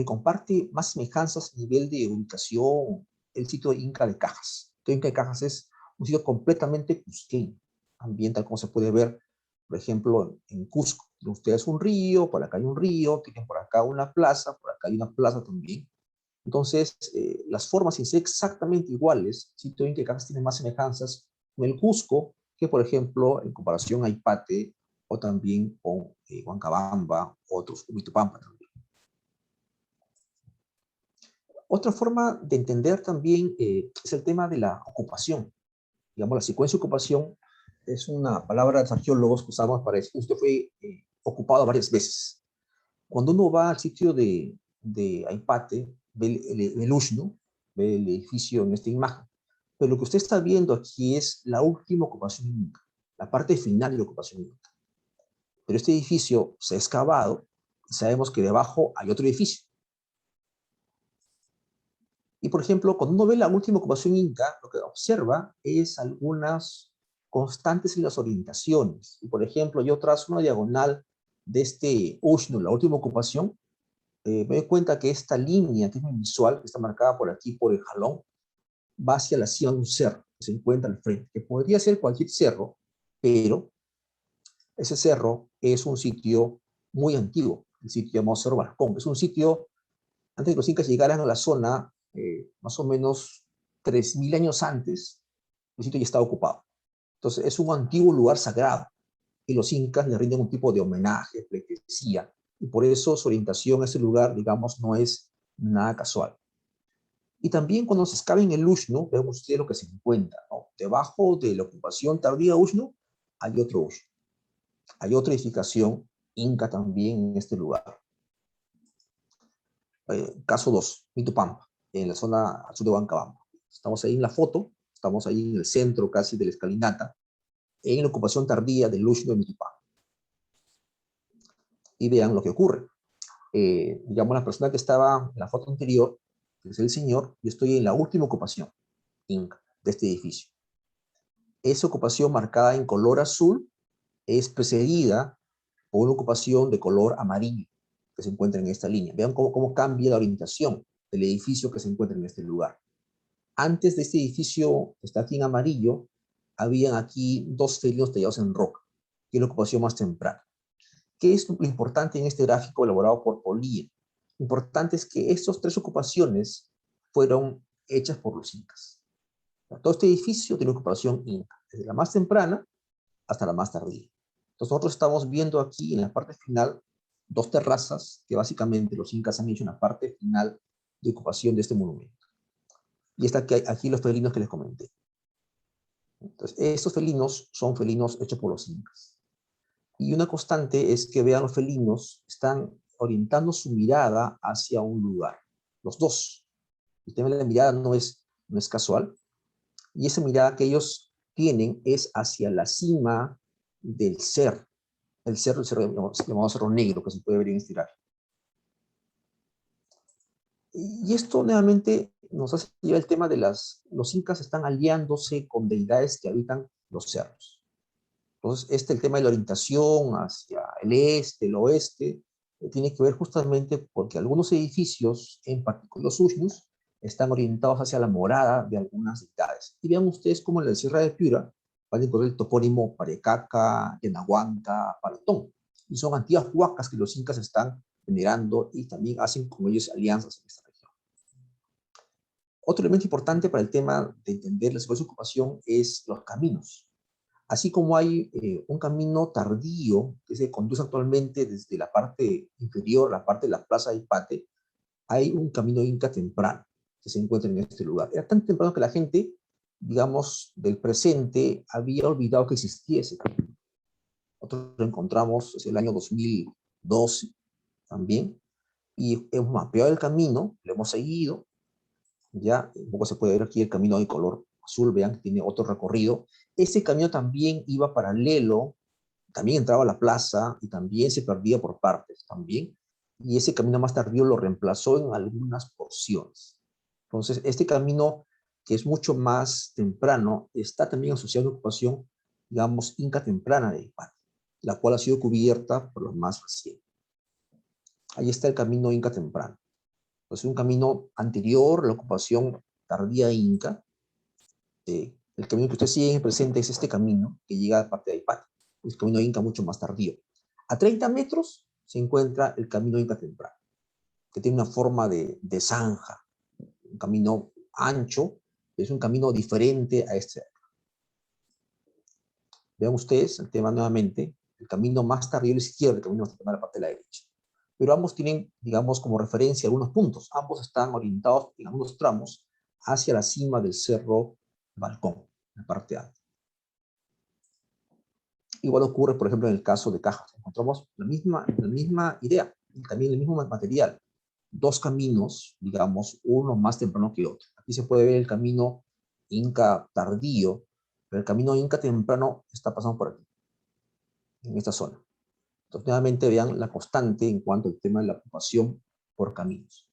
comparte más semejanzas a nivel de ubicación el sitio de Inca de Cajas. El Inca de Cajas es un sitio completamente cusqueño, ambiental como se puede ver, por ejemplo, en Cusco. Tienen ustedes un río, por acá hay un río, tienen por acá una plaza, por acá hay una plaza también. Entonces, las formas sin ser exactamente iguales, el sitio de Inca de Cajas tiene más semejanzas con el Cusco que, por ejemplo, en comparación a Ipate o también con Huancabamba, otros, Huitupampa también. Otra forma de entender también es el tema de la ocupación. Digamos, la secuencia de ocupación es una palabra de los arqueólogos que usamos para decir que usted fue ocupado varias veces. Cuando uno va al sitio de Aipate, ve el Ushnu, ve el edificio en esta imagen, pero lo que usted está viendo aquí es la última ocupación inca, la parte final de la ocupación inca. Pero este edificio se ha excavado y sabemos que debajo hay otro edificio. Y, por ejemplo, cuando uno ve la última ocupación inca, lo que observa es algunas constantes en las orientaciones. Y, por ejemplo, yo trazo una diagonal de este Ushnu, la última ocupación, me doy cuenta que esta línea, que es muy visual, que está marcada por aquí, por el jalón, va hacia la cima de un cerro que se encuentra al frente, que podría ser cualquier cerro, pero ese cerro es un sitio muy antiguo, el sitio llamado Cerro Balcón. Es un sitio, antes de que los incas llegaran a la zona, más o menos 3000 años antes, el sitio ya estaba ocupado. Entonces es un antiguo lugar sagrado y los incas le rinden un tipo de homenaje, pleitesía, y por eso su orientación a ese lugar, digamos, no es nada casual. Y también cuando se excava en el Ushnu, vemos usted lo que se encuentra, ¿no? Debajo de la ocupación tardía Ushnu hay otro Ushnu. Hay otra edificación inca también en este lugar. Caso 2, Mitupampa, en la zona al sur de Huancabamba. Estamos ahí en la foto, estamos ahí en el centro casi de la escalinata, en la ocupación tardía del Ushnu de Mitupampa. Y vean lo que ocurre. Digamos, la persona que estaba en la foto anterior, que es el señor, yo estoy en la última ocupación inca de este edificio. Esa ocupación marcada en color azul es precedida por una ocupación de color amarillo que se encuentra en esta línea. Vean cómo cambia la orientación del edificio que se encuentra en este lugar. Antes de este edificio que está aquí en amarillo, habían aquí 2 felinos tallados en roca, que es la ocupación más temprana. ¿Qué es lo importante en este gráfico elaborado por Polía? Lo importante es que estas 3 ocupaciones fueron hechas por los incas. Todo este edificio tiene ocupación inca, desde la más temprana hasta la más tardía. Entonces nosotros estamos viendo aquí en la parte final 2 terrazas que básicamente los incas han hecho en la parte final de ocupación de este monumento. Y está aquí los felinos que les comenté. Entonces, estos felinos son felinos hechos por los incas. Y una constante es que vean los felinos están orientando su mirada hacia un lugar. Los dos. El tema de la mirada no es casual. Y esa mirada que ellos tienen es hacia la cima del cerro. El cerro llamado Cerro Negro, que se puede ver en este gráfico. Y esto nuevamente nos hace llevar el tema de los incas están aliándose con deidades que habitan los cerros. Entonces, el tema de la orientación hacia el este, el oeste, tiene que ver justamente porque algunos edificios, en particular los Ushnus, están orientados hacia la morada de algunas deidades. Y vean ustedes cómo en la Sierra de Piura van a encontrar el topónimo Parecaca, Yenahuanca, Paratón. Y son antiguas huacas que los incas están generando y también hacen con ellos alianzas en esta región. Otro elemento importante para el tema de entender la seguridad de ocupación es los caminos. Así como hay un camino tardío que se conduce actualmente desde la parte inferior, la parte de la Plaza de Ipate, hay un camino inca temprano que se encuentra en este lugar. Era tan temprano que la gente, digamos, del presente había olvidado que existía ese camino. Nosotros lo encontramos hacia el año 2012 también, y hemos mapeado el camino, lo hemos seguido, ya un poco se puede ver aquí el camino de color azul, vean que tiene otro recorrido. Ese camino también iba paralelo, también entraba a la plaza y también se perdía por partes también, y ese camino más tardío lo reemplazó en algunas porciones. Entonces, este camino, que es mucho más temprano, está también asociado a una ocupación, digamos, inca temprana de Ipate, la cual ha sido cubierta por los más recientes. Ahí está el camino inca temprano. Entonces, un camino anterior a la ocupación tardía inca. El camino que usted sigue en el presente es este camino que llega a parte de Ipate, el camino inca mucho más tardío. A 30 metros se encuentra el camino inca temprano, que tiene una forma de zanja, un camino ancho, es un camino diferente a este. Vean ustedes el tema nuevamente, el camino más tardío es izquierdo, el camino más tardío a la parte de la derecha. Pero ambos tienen, digamos, como referencia algunos puntos. Ambos están orientados en algunos tramos hacia la cima del cerro Balcón, en la parte alta. Igual ocurre, por ejemplo, en el caso de Cajas. Encontramos la misma idea, también el mismo material. Dos caminos, digamos, uno más temprano que otro. Aquí se puede ver el camino inca tardío, pero el camino inca temprano está pasando por aquí, en esta zona. Entonces, nuevamente vean la constante en cuanto al tema de la ocupación por caminos.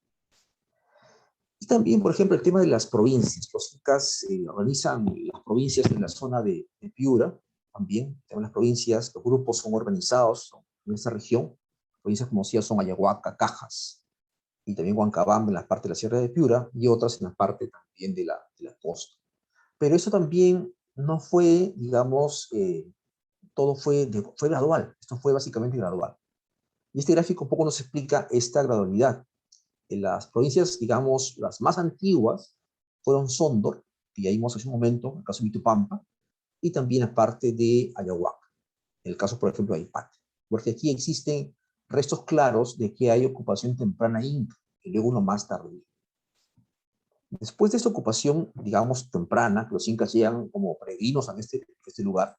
Y también, por ejemplo, el tema de las provincias. Los incas organizan las provincias en la zona de Piura, también. En las provincias, los grupos son organizados en esa región. Provincias como decía son Ayahuasca, Cajas, y también Huancabamba en la parte de la Sierra de Piura, y otras en la parte también de la costa. Pero eso también no fue, digamos, todo fue gradual. Esto fue básicamente gradual. Y este gráfico un poco nos explica esta gradualidad. En las provincias, digamos, las más antiguas fueron Sondor, que ya vimos hace un momento, en el caso de Mitupampa, y también la parte de Ayahuasca, en el caso, por ejemplo, de Ipate. Porque aquí existen restos claros de que hay ocupación temprana inca, y luego uno más tardío. Después de esta ocupación, digamos, temprana, que los incas llegan como peregrinos a este lugar,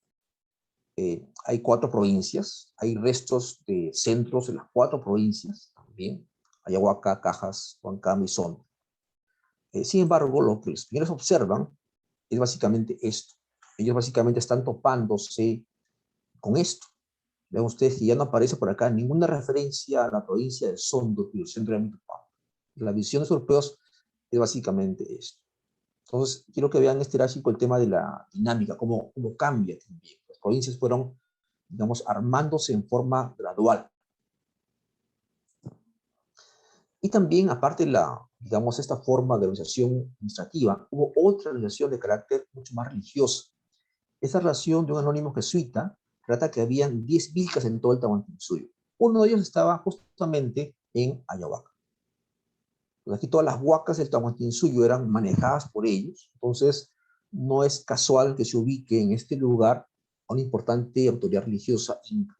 hay 4 provincias, hay restos de centros en las 4 provincias también, Ayahuasca, Cajas, Huancama y Sondor. Sin embargo, lo que los españoles observan es básicamente esto. Ellos básicamente están topándose con esto. Vean ustedes que ya no aparece por acá ninguna referencia a la provincia de Sondor y el centro de Mitupampa. La visión de los europeos es básicamente esto. Entonces, quiero que vean este gráfico el tema de la dinámica, cómo cambia también. Las provincias fueron, digamos, armándose en forma gradual. Y también, aparte de digamos, esta forma de organización administrativa, hubo otra organización de carácter mucho más religiosa. Esa relación de un anónimo jesuita trata que habían 10 vilcas en todo el Tahuantinsuyo. Uno de ellos estaba justamente en Ayahuasca. Pues aquí todas las huacas del Tahuantinsuyo eran manejadas por ellos, entonces no es casual que se ubique en este lugar una importante autoridad religiosa inca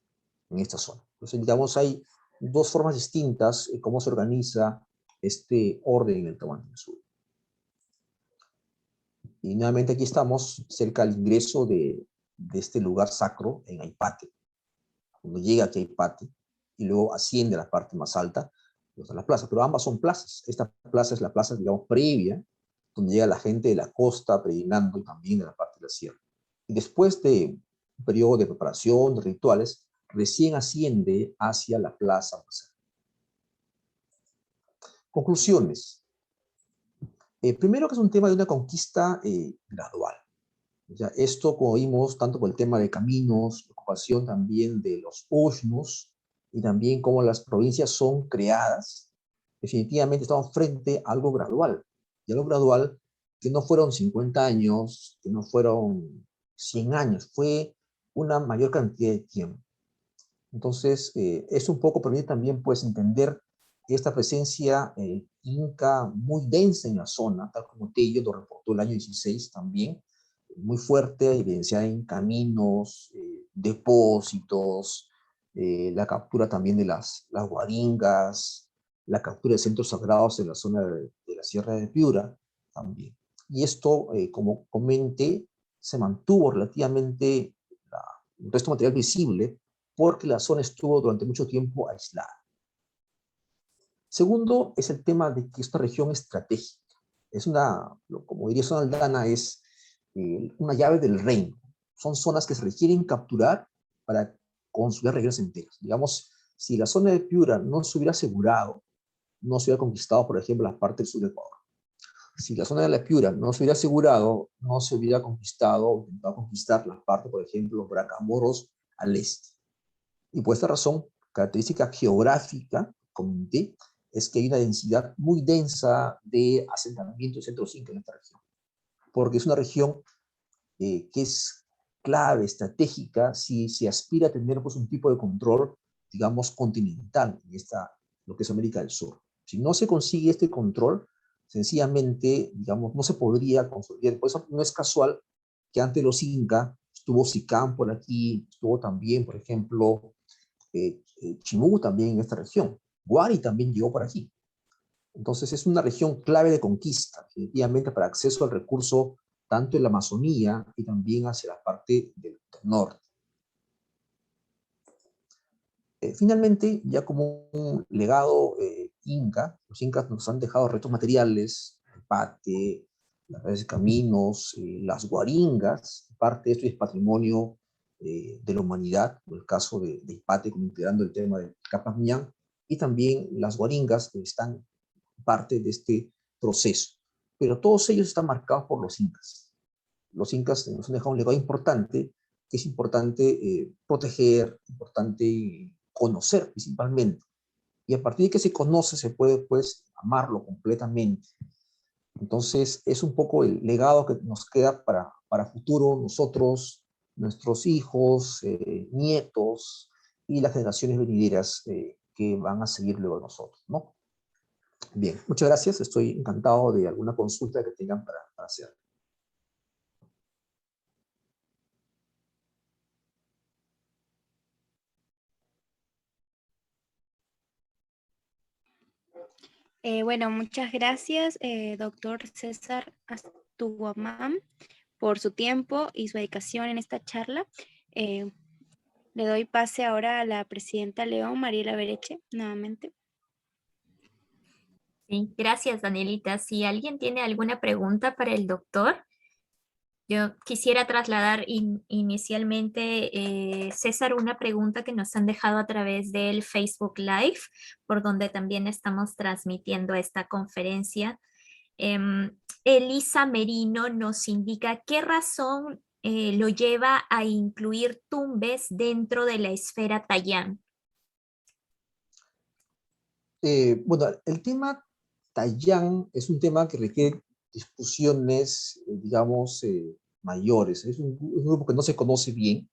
en esta zona. Entonces, digamos, hay 2 formas distintas en cómo se organiza este orden en el Tahuantinsuyo. Y nuevamente aquí estamos cerca del ingreso de este lugar sacro en Aipate. Cuando llega aquí a Aipate y luego asciende a la parte más alta, pues a la plaza. Pero ambas son plazas. Esta plaza es la plaza, digamos, previa, donde llega la gente de la costa peregrinando y también de la parte de la sierra. Y después de un periodo de preparación, de rituales, recién asciende hacia la plaza. Conclusiones. Primero que es un tema de una conquista gradual. Ya, esto, como vimos, tanto por el tema de caminos, ocupación también de los ushnus, y también cómo las provincias son creadas, definitivamente estamos frente a algo gradual. Y algo gradual que no fueron 50 años, que no fueron 100 años, fue una mayor cantidad de tiempo. Entonces, eso un poco permite también pues entender esta presencia inca muy densa en la zona, tal como Tello lo reportó el año 16 también, muy fuerte, evidenciada en caminos, depósitos, la captura también de las guaringas, la captura de centros sagrados en la zona de la Sierra de Piura también. Y esto, como comenté, se mantuvo relativamente el resto material visible porque la zona estuvo durante mucho tiempo aislada. Segundo, es el tema de que esta región es estratégica. Es una, como diría Zona Aldana, es una llave del reino. Son zonas que se requieren capturar para consolidar regiones enteras. Digamos, si la zona de Piura no se hubiera asegurado, no se hubiera conquistado, por ejemplo, la parte del sur de Ecuador. Si la zona de la Piura no se hubiera asegurado, no se hubiera conquistado, intentado conquistar la parte, por ejemplo, los Bracamoros al este. Y por esta razón, característica geográfica, comenté, es que hay una densidad muy densa de asentamientos centros incas en esta región, porque es una región que es clave, estratégica, si se aspira a tener pues, un tipo de control, digamos, continental en lo que es América del Sur. Si no se consigue este control, sencillamente, digamos, no se podría consolidar. Por eso no es casual que antes los incas, estuvo Sicán por aquí, estuvo también, por ejemplo, Chimú también en esta región. Guari también llegó por aquí. Entonces es una región clave de conquista, definitivamente para acceso al recurso tanto en la Amazonía y también hacia la parte del norte. Finalmente, ya como un legado inca, los incas nos han dejado restos materiales, el pate, las redes de caminos, las guaringas, parte de esto es patrimonio de la humanidad, en el caso de Ipate, como integrando el tema de Capas Miñán, y también las guaringas que están parte de este proceso. Pero todos ellos están marcados por los incas. Los incas nos han dejado un legado importante, que es importante proteger, importante conocer principalmente. Y a partir de que se conoce, se puede pues amarlo completamente. Entonces, es un poco el legado que nos queda para futuro, nosotros, nuestros hijos, nietos y las generaciones venideras que van a seguir luego de nosotros, ¿no? Bien, muchas gracias. Estoy encantado de alguna consulta que tengan para hacer. Bueno, muchas gracias, doctor César Astuguamam, por su tiempo y su dedicación en esta charla. Le doy pase ahora a la presidenta León, Mariela Bereche, nuevamente. Sí, gracias, Danielita. Si alguien tiene alguna pregunta para el doctor, yo quisiera trasladar inicialmente, César, una pregunta que nos han dejado a través del Facebook Live, por donde también estamos transmitiendo esta conferencia. Elisa Merino nos indica qué razón lo lleva a incluir Tumbes dentro de la esfera Tayán. Bueno, el tema Tayán es un tema que requiere discusiones, digamos, mayores. Es un grupo que no se conoce bien.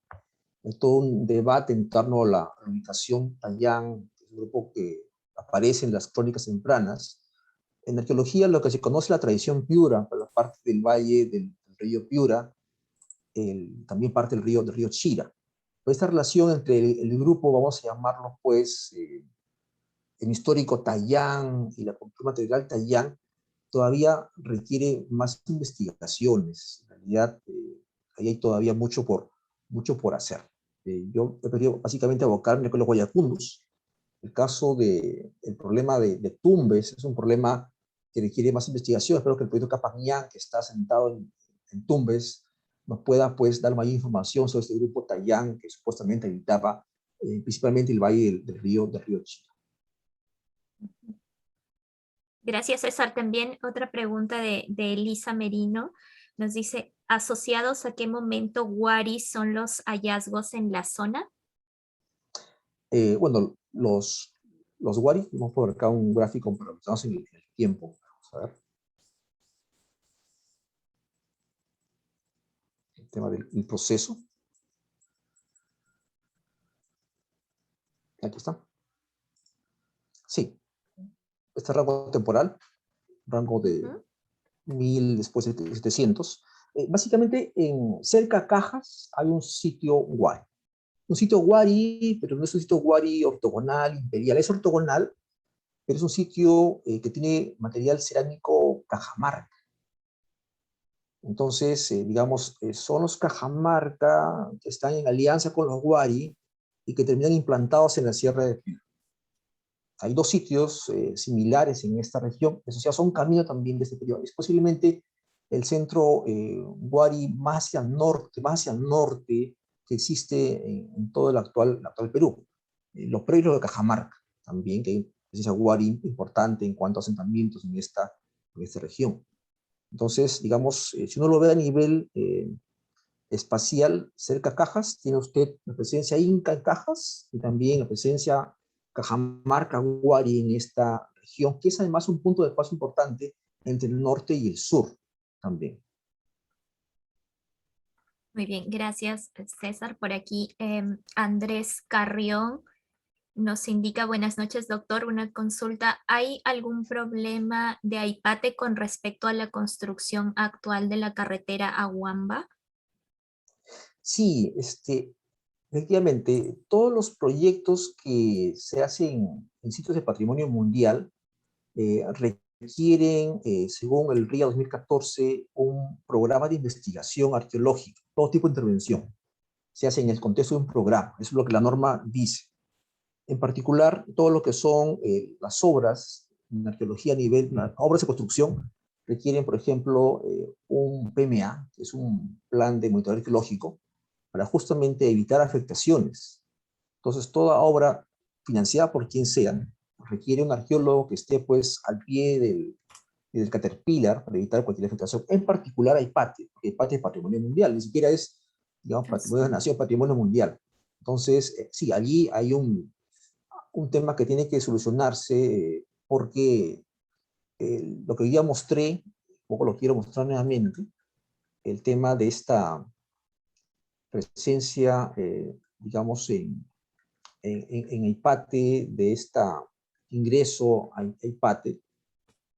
Hay todo un debate en torno a la ubicación Tayán, es un grupo que aparece en las crónicas tempranas. En arqueología, lo que se conoce es la tradición Piura, por la parte del valle del río Piura, también parte del río Chira. Pues esta relación entre el grupo, vamos a llamarlo pues, el histórico Tayán y la cultura material Tayán, todavía requiere más investigaciones. En realidad, ahí hay todavía mucho por hacer. Yo he querido básicamente abocarme con los Guayacundus. El caso el problema de Tumbes es un problema que requiere más investigación. Espero que el proyecto Capañán, que está sentado en Tumbes, nos pueda pues dar mayor información sobre este grupo Tayán que supuestamente habitaba principalmente el valle del río Chira. Gracias, César. También otra pregunta de Elisa Merino. Nos dice, ¿asociados a qué momento Wari son los hallazgos en la zona? Bueno, los Wari, vamos a poner acá un gráfico para que estamos en el tiempo. Vamos a ver. El tema del proceso. Aquí está. Sí, este rango temporal, rango de 1000, después de 700. Básicamente, cerca a Cajas hay un sitio Wari. Un sitio Wari, pero no es un sitio Wari ortogonal, imperial. Es ortogonal, pero es un sitio que tiene material cerámico Cajamarca. Entonces, digamos, son los Cajamarca que están en alianza con los Wari y que terminan implantados en la Sierra de Piura. Hay dos sitios similares en esta región, o sea, son camino también de este periodo. Es posiblemente el centro Wari más hacia el norte que existe en todo el actual Perú. Los predios de Cajamarca también, que hay presencia Wari importante en cuanto a asentamientos en esta región. Entonces, digamos, si uno lo ve a nivel espacial, cerca a Cajas, tiene usted la presencia inca en Cajas y también la presencia Cajamarca, Huari en esta región, que es además un punto de paso importante entre el norte y el sur también. Muy bien, gracias César. Por aquí Andrés Carrión nos indica, buenas noches doctor, una consulta. ¿Hay algún problema de AIPATE con respecto a la construcción actual de la carretera a Huamba? Sí, efectivamente, todos los proyectos que se hacen en sitios de patrimonio mundial requieren, según el RIA 2014, un programa de investigación arqueológica, todo tipo de intervención. Se hace en el contexto de un programa, eso es lo que la norma dice. En particular, todo lo que son las obras en arqueología a nivel, obras de construcción, requieren, por ejemplo, un PMA, que es un plan de monitoreo arqueológico, para justamente evitar afectaciones. Entonces, toda obra financiada por quien sea requiere un arqueólogo que esté pues al pie del Caterpillar para evitar cualquier afectación. En particular a IPATE, porque IPATE es patrimonio mundial, ni siquiera es, digamos, patrimonio de la nación, patrimonio mundial. Entonces, sí, allí hay un tema que tiene que solucionarse porque lo que ya mostré, un poco lo quiero mostrar nuevamente, el tema de esta presencia, digamos, en IPATE, de este ingreso a IPATE,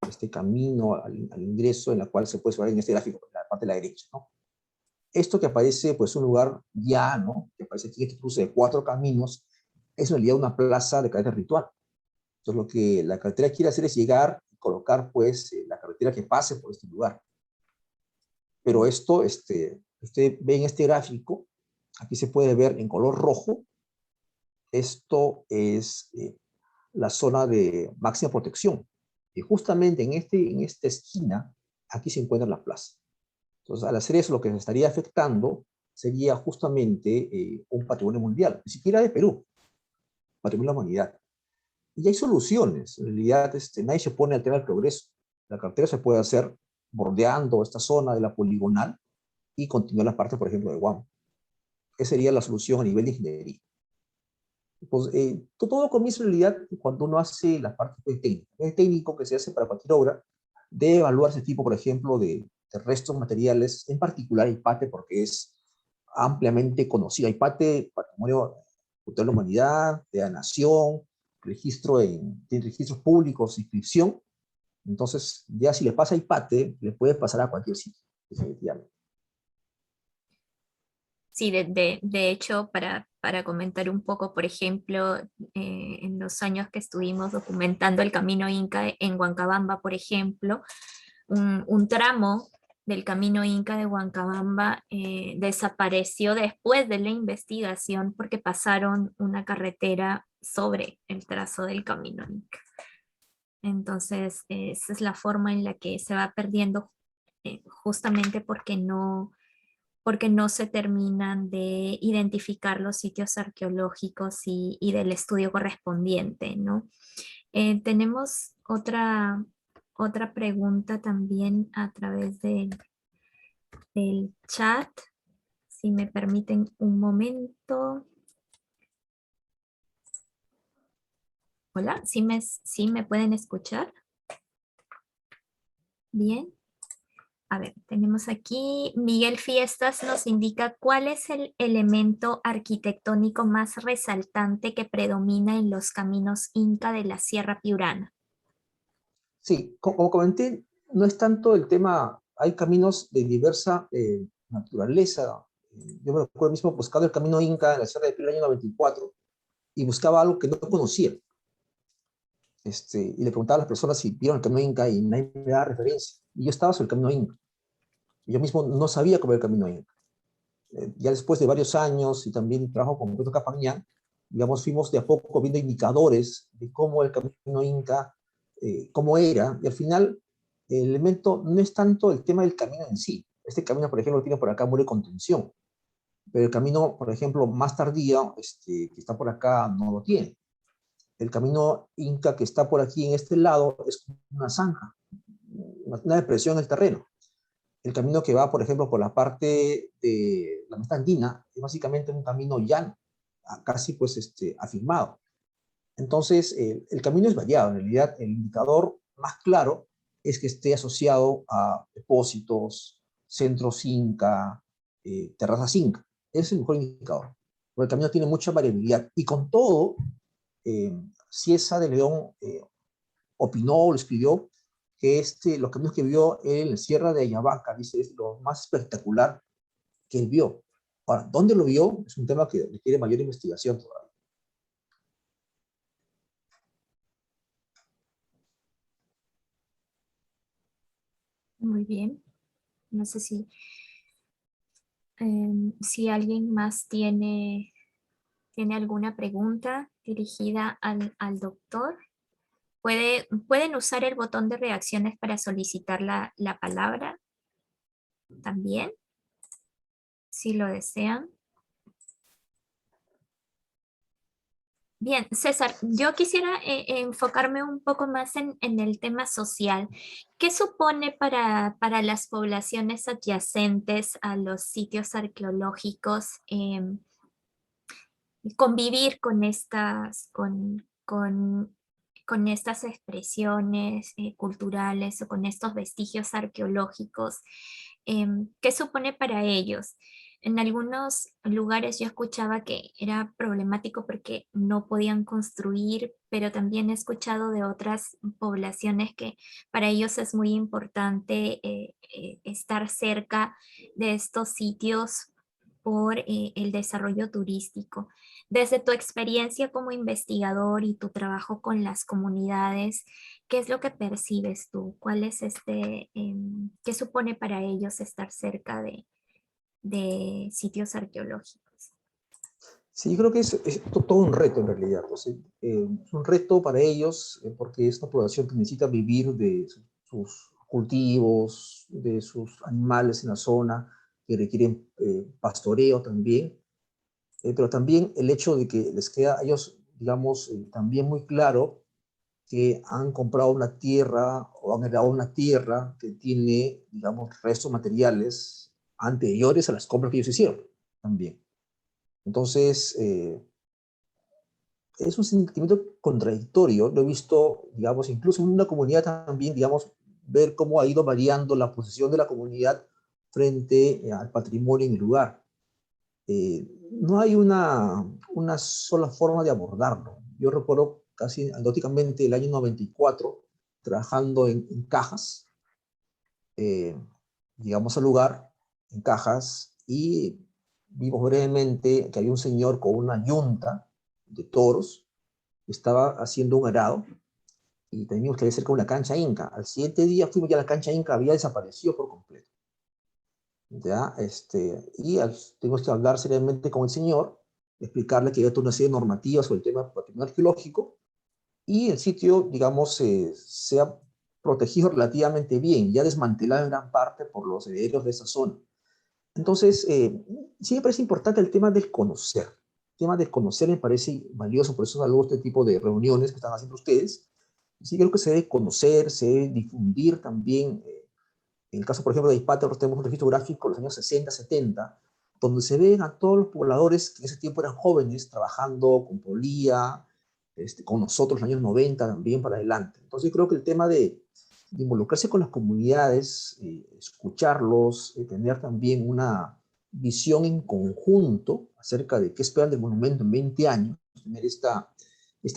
este camino al ingreso en la cual se puede ver en este gráfico, en la parte de la derecha, ¿no? Esto que aparece, pues, un lugar llano, que aparece aquí en este cruce de 4 caminos, es en realidad una plaza de carácter ritual. Entonces, lo que la carretera quiere hacer es llegar y colocar, pues, la carretera que pase por este lugar. Pero esto, usted ve en este gráfico, aquí se puede ver en color rojo, esto es la zona de máxima protección. Y justamente en esta esquina, aquí se encuentra la plaza. Entonces, al hacer eso, lo que se estaría afectando sería justamente un patrimonio mundial, ni siquiera de Perú, patrimonio de la humanidad. Y hay soluciones. En realidad, nadie se pone al tema del progreso. La carretera se puede hacer bordeando esta zona de la poligonal y continuar la parte, por ejemplo, de Guam. Esa sería la solución a nivel de ingeniería. Pues, todo comienza en realidad cuando uno hace la parte técnica. El técnico que se hace para cualquier obra debe evaluar ese tipo, por ejemplo, de restos materiales, en particular IPATE, porque es ampliamente conocido. IPATE, Patrimonio Cultural de la Humanidad, de la Nación, tiene registros públicos, inscripción. Entonces, ya si le pasa a IPATE, le puede pasar a cualquier sitio, definitivamente. Sí, de hecho, para comentar un poco, por ejemplo, en los años que estuvimos documentando el Camino Inca en Huancabamba, por ejemplo, un tramo del Camino Inca de Huancabamba desapareció después de la investigación porque pasaron una carretera sobre el trazo del Camino Inca. Entonces, esa es la forma en la que se va perdiendo justamente porque no se terminan de identificar los sitios arqueológicos y del estudio correspondiente, ¿no? Tenemos otra pregunta también a través del chat, si me permiten un momento. Hola, ¿sí me pueden escuchar? Bien. A ver, tenemos aquí, Miguel Fiestas nos indica cuál es el elemento arquitectónico más resaltante que predomina en los caminos inca de la Sierra Piurana. Sí, como comenté, no es tanto el tema, hay caminos de diversa naturaleza. Yo me acuerdo mismo buscando el camino Inca en la Sierra de Piura el año 94 y buscaba algo que no conocía. Y le preguntaba a las personas si vieron el camino Inca y nadie me daba referencia. Y yo estaba sobre el camino Inca. Yo mismo no sabía cómo era el camino Inca. Ya después de varios años y también trabajo con Pedro Capañán, digamos, fuimos de a poco viendo indicadores de cómo el camino Inca, cómo era, y al final el elemento no es tanto el tema del camino en sí. Este camino, por ejemplo, tiene por acá muro de contención, pero el camino, por ejemplo, más tardío, que está por acá, no lo tiene. El camino Inca que está por aquí en este lado es una zanja, una depresión en el terreno. El camino que va, por ejemplo, por la parte de la meseta andina es básicamente un camino llano, casi pues afirmado. Entonces, el camino es variado. En realidad, el indicador más claro es que esté asociado a depósitos, centros Inca, terrazas Inca. Ese es el mejor indicador. Porque el camino tiene mucha variabilidad. Y con todo, Ciesa de León opinó o lo escribió que los caminos que vio en la Sierra de Ayabaca, dice, es lo más espectacular que él vio. Ahora, ¿dónde lo vio? Es un tema que requiere mayor investigación todavía. Muy bien. No sé si alguien más tiene alguna pregunta dirigida al doctor. Pueden usar el botón de reacciones para solicitar la palabra también, si lo desean. Bien, César, yo quisiera enfocarme un poco más en el tema social. ¿Qué supone para las poblaciones adyacentes a los sitios arqueológicos convivir con estas expresiones culturales o con estos vestigios arqueológicos? ¿Qué supone para ellos? En algunos lugares yo escuchaba que era problemático porque no podían construir, pero también he escuchado de otras poblaciones que para ellos es muy importante estar cerca de estos sitios por el desarrollo turístico. Desde tu experiencia como investigador y tu trabajo con las comunidades, ¿qué es lo que percibes tú? ¿Cuál es qué supone para ellos estar cerca de sitios arqueológicos? Sí, yo creo que es todo un reto en realidad. Pues, es un reto para ellos porque es una población que necesita vivir de sus cultivos, de sus animales en la zona, que requieren pastoreo también. Pero también el hecho de que les queda a ellos, digamos, también muy claro que han comprado una tierra o han heredado una tierra que tiene, digamos, restos materiales anteriores a las compras que ellos hicieron también. Entonces, es un sentimiento contradictorio. Lo he visto, digamos, incluso en una comunidad también, digamos, ver cómo ha ido variando la posición de la comunidad frente al patrimonio en el lugar. No hay una sola forma de abordarlo. Yo recuerdo casi anecdóticamente el año 94, trabajando en Cajas, eh, llegamos al lugar en Cajas y vimos brevemente que había un señor con una yunta de toros que estaba haciendo un arado y teníamos que ir cerca de una cancha inca. Al siguiente día fuimos ya a la cancha inca, había desaparecido por completo. ¿Ya? Tuvimos que hablar seriamente con el señor, explicarle que había toda una serie de normativas sobre el tema del patrimonio arqueológico y el sitio, digamos, se ha protegido relativamente bien, ya desmantelado en gran parte por los herederos de esa zona. Entonces, sí me parece importante el tema del conocer. El tema del conocer me parece valioso, por eso saludo este tipo de reuniones que están haciendo ustedes. Sí creo que se debe conocer, se debe difundir también. En el caso, por ejemplo, de Hispata, tenemos un registro gráfico de los años 60, 70, donde se ven a todos los pobladores que en ese tiempo eran jóvenes, trabajando con Polía, con nosotros en los años 90 también para adelante. Entonces yo creo que el tema de de involucrarse con las comunidades, escucharlos, tener también una visión en conjunto acerca de qué esperan del monumento en 20 años, tener esta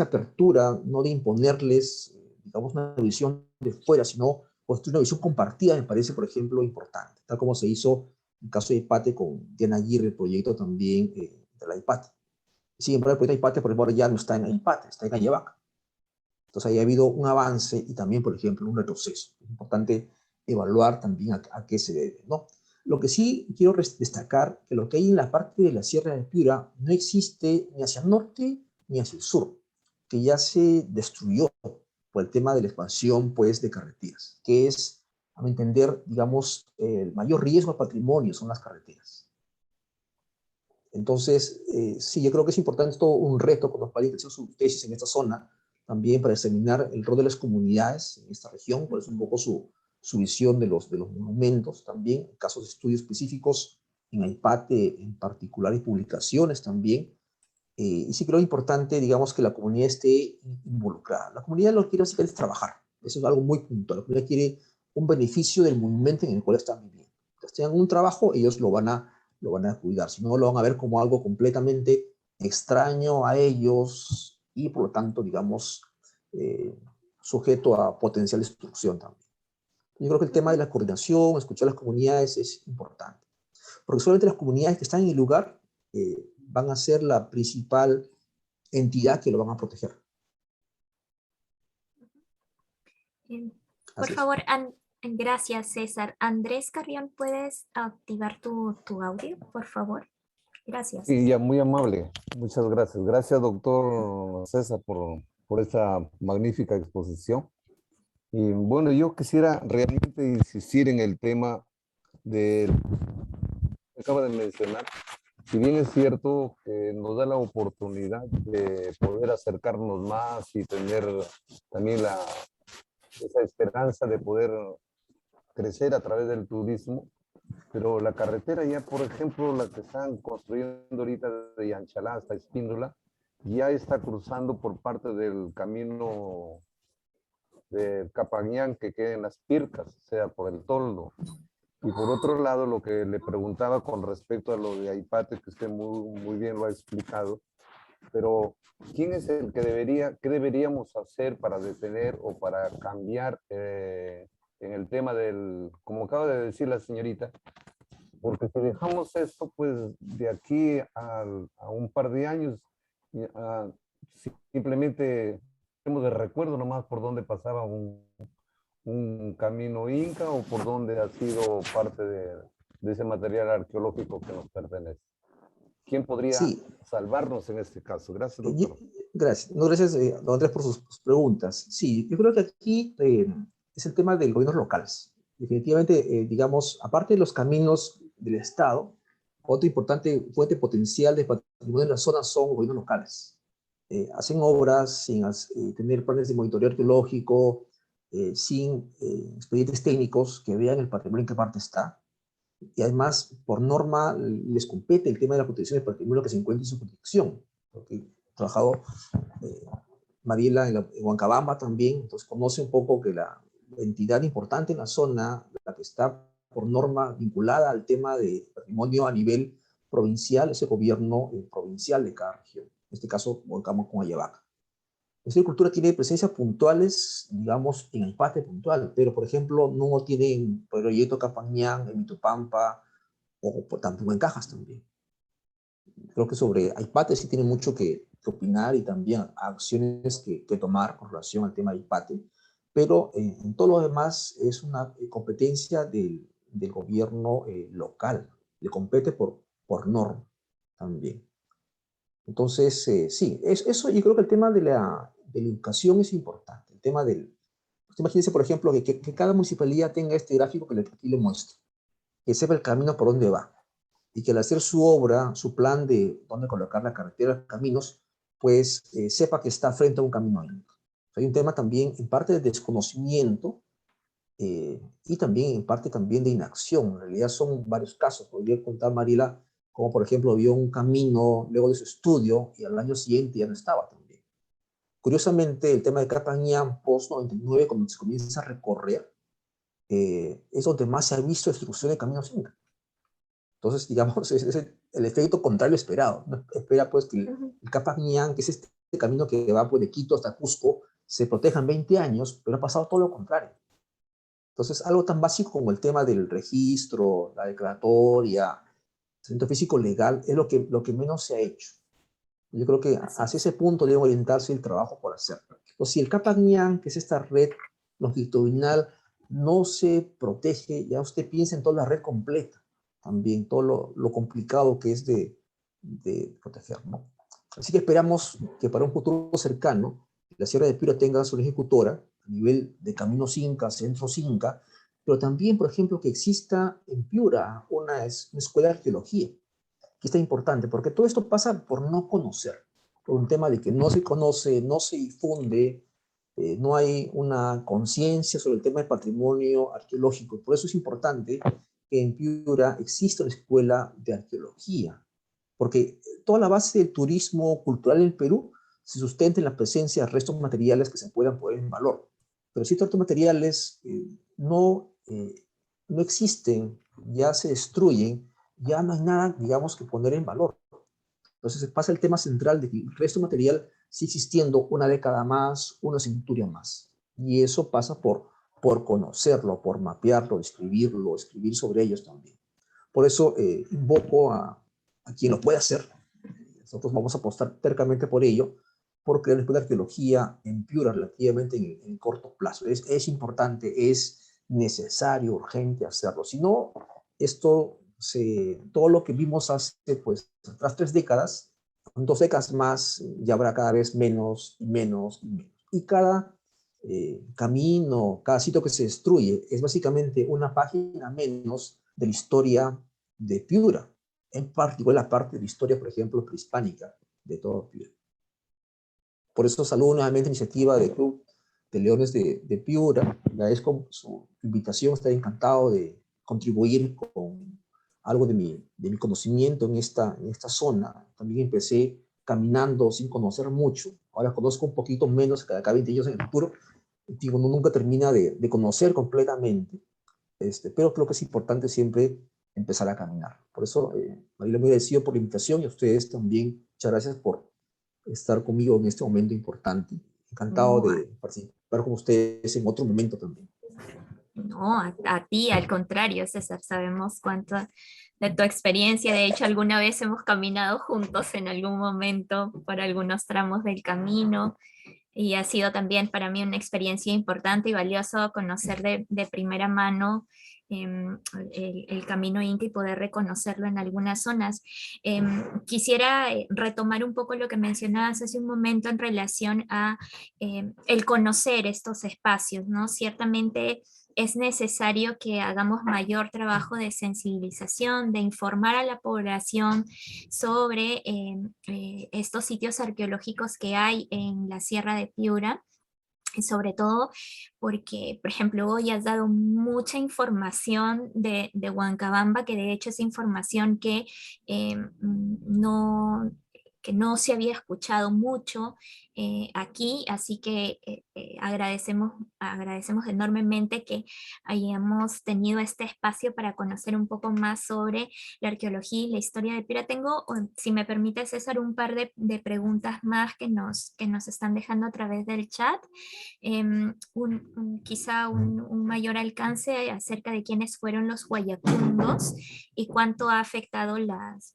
apertura, no de imponerles, digamos, una visión de fuera, sino construir una visión compartida, me parece, por ejemplo, importante, tal como se hizo en el caso de IPATE con Diana Aguirre, el proyecto también de la IPATE. Sin embargo, el proyecto de IPATE, por ejemplo, ya no está en IPATE, está en Ayabaca. Entonces, ahí ha habido un avance y también, por ejemplo, un retroceso. Es importante evaluar también a qué se debe, ¿no? Lo que sí quiero destacar, que lo que hay en la parte de la Sierra de Piura no existe ni hacia el norte ni hacia el sur, que ya se destruyó por el tema de la expansión, pues, de carreteras, que es, a mi entender, digamos, el mayor riesgo al patrimonio son las carreteras. Entonces, sí, yo creo que es importante, es todo un reto con los países que hacen sus tesis en esta zona, también para examinar el rol de las comunidades en esta región, cuál es un poco su visión de los monumentos también, casos de estudios específicos en AIPATE en particular y publicaciones también. Y sí creo importante, digamos, que la comunidad esté involucrada. La comunidad lo que quiere básicamente es trabajar. Eso es algo muy puntual. La comunidad quiere un beneficio del monumento en el cual están viviendo. Entonces, tengan un trabajo, ellos lo van a cuidar. Si no, lo van a ver como algo completamente extraño a ellos y, por lo tanto, digamos, sujeto a potencial destrucción también. Yo creo que el tema de la coordinación, escuchar a las comunidades es importante. Porque solamente las comunidades que están en el lugar van a ser la principal entidad que lo van a proteger. Por favor, gracias, César. Andrés Carrión, ¿puedes activar tu audio, por favor? Gracias. Sí, ya, muy amable. Muchas gracias. Gracias, doctor César, por esta magnífica exposición. Y bueno, yo quisiera realmente insistir en el tema que acaba de mencionar. Si bien es cierto que nos da la oportunidad de poder acercarnos más y tener también esa esperanza de poder crecer a través del turismo, pero la carretera ya, por ejemplo, la que están construyendo ahorita de Yanchalá hasta Espíndola, ya está cruzando por parte del camino de Capañán que queda en las Pircas, o sea, por el toldo. Y por otro lado, lo que le preguntaba con respecto a lo de Aipate, que usted muy bien lo ha explicado, pero ¿quién es el que qué deberíamos hacer para detener o para cambiar en el tema como acaba de decir la señorita? Porque si dejamos esto, pues de aquí a un par de años, simplemente tenemos de recuerdo nomás por dónde pasaba un camino inca o por dónde ha sido parte de ese material arqueológico que nos pertenece. ¿Quién podría salvarnos en este caso? Gracias, doctor. Gracias. No, gracias, don Andrés, por sus preguntas. Sí, yo creo que aquí es el tema de los gobiernos locales. Definitivamente, digamos, aparte de los caminos del Estado, otra importante fuente potencial de patrimonio en la zona son los gobiernos locales. Hacen obras sin tener planes de monitoreo arqueológico, sin expedientes técnicos que vean el patrimonio en qué parte está. Y además, por norma, les compete el tema de la protección del patrimonio que se encuentra en su protección. Porque he trabajado Mariela en Huancabamba también, entonces conoce un poco que la entidad importante en la zona, la que está por norma vinculada al tema de patrimonio a nivel provincial, es el gobierno provincial de cada región. En este caso, Huancabamba con Ayabaca. El Ministerio de Cultura tiene presencias puntuales, digamos, en Aipate puntual, pero, por ejemplo, no tienen proyecto Capañán, en Mitupampa, o tampoco en Cajas también. Creo que sobre Aipate sí tiene mucho que opinar y también acciones que tomar con relación al tema de Aipate, pero en todo lo demás es una competencia del gobierno local, le compete por norma también. Entonces, sí, eso yo creo que el tema de la educación es importante. El tema usted imagínese, por ejemplo, que cada municipalidad tenga este gráfico que aquí le muestro, que sepa el camino por dónde va, y que al hacer su obra, su plan de dónde colocar la carretera, caminos, pues sepa que está frente a un camino único. Hay un tema también, en parte de desconocimiento, y también en parte también de inacción. En realidad son varios casos. Podría contar Mariela como, por ejemplo, vio un camino luego de su estudio y al año siguiente ya no estaba también. Curiosamente, el tema de Capañán post-99, cuando se comienza a recorrer, es donde más se ha visto destrucción de caminos incas. Entonces, digamos, es el efecto contrario esperado. ¿No? Espera pues que el Capañán, que es este camino que va pues, de Quito hasta Cusco, se proteja en 20 años, pero ha pasado todo lo contrario. Entonces, algo tan básico como el tema del registro, la declaratoria, el centro físico legal, es lo que menos se ha hecho. Yo creo que hacia ese punto debe orientarse el trabajo por hacer. O si el Capañán, que es esta red longitudinal, no se protege, ya usted piensa en toda la red completa, también todo lo complicado que es de proteger, ¿no? Así que esperamos que para un futuro cercano la Sierra de Piura tenga su ejecutora a nivel de caminos Inca, centros Inca, pero también, por ejemplo, que exista en Piura una escuela de arqueología, que está importante, porque todo esto pasa por no conocer, por un tema de que no se conoce, no se difunde, no hay una conciencia sobre el tema del patrimonio arqueológico. Por eso es importante que en Piura exista una escuela de arqueología, porque toda la base del turismo cultural en el Perú se sustenta en la presencia de restos materiales que se puedan poner en valor. Pero si estos restos materiales no existen, ya se destruyen, ya no hay nada, digamos, que poner en valor. Entonces pasa el tema central de que el resto material sigue existiendo una década más, una centuria más. Y eso pasa por conocerlo, por mapearlo, escribirlo, escribir sobre ellos también. Por eso invoco a quien lo pueda hacer. Nosotros vamos a apostar tercamente por ello, porque la escuela de arqueología en Piura relativamente en corto plazo. Es importante, es necesario, urgente hacerlo. Si no, todo lo que vimos hace, pues, atrás 3 décadas, en 2 décadas más, ya habrá cada vez menos y menos y menos. Y cada camino, cada sitio que se destruye, es básicamente una página menos de la historia de Piura, en particular la parte de la historia, por ejemplo, prehispánica de todo Piura. Por eso saludo nuevamente la iniciativa del Club de Leones de Piura. Agradezco su invitación, estoy encantado de contribuir con algo de mi conocimiento en esta zona. También empecé caminando sin conocer mucho, ahora conozco un poquito menos cada 20 años en el futuro. Digo, uno nunca termina de conocer completamente, pero creo que es importante siempre empezar a caminar. Por eso, Marila, muy agradecido por la invitación y a ustedes también, muchas gracias por estar conmigo en este momento importante. Encantado de participar con ustedes en otro momento también. No, a ti, al contrario, César, sabemos cuánto de tu experiencia. De hecho, alguna vez hemos caminado juntos en algún momento por algunos tramos del camino y ha sido también para mí una experiencia importante y valioso conocer de primera mano el camino Inca y poder reconocerlo en algunas zonas. Quisiera retomar un poco lo que mencionabas hace un momento en relación a el conocer estos espacios, ¿no? Ciertamente es necesario que hagamos mayor trabajo de sensibilización, de informar a la población sobre estos sitios arqueológicos que hay en la Sierra de Piura, sobre todo porque, por ejemplo, hoy has dado mucha información de Huancabamba, que de hecho es información no, que no se había escuchado mucho aquí, así que agradecemos enormemente que hayamos tenido este espacio para conocer un poco más sobre la arqueología y la historia de Piura. Tengo, si me permite, César, un par de preguntas más que nos están dejando a través del chat. Quizá un mayor alcance acerca de quiénes fueron los guayacundos y cuánto ha afectado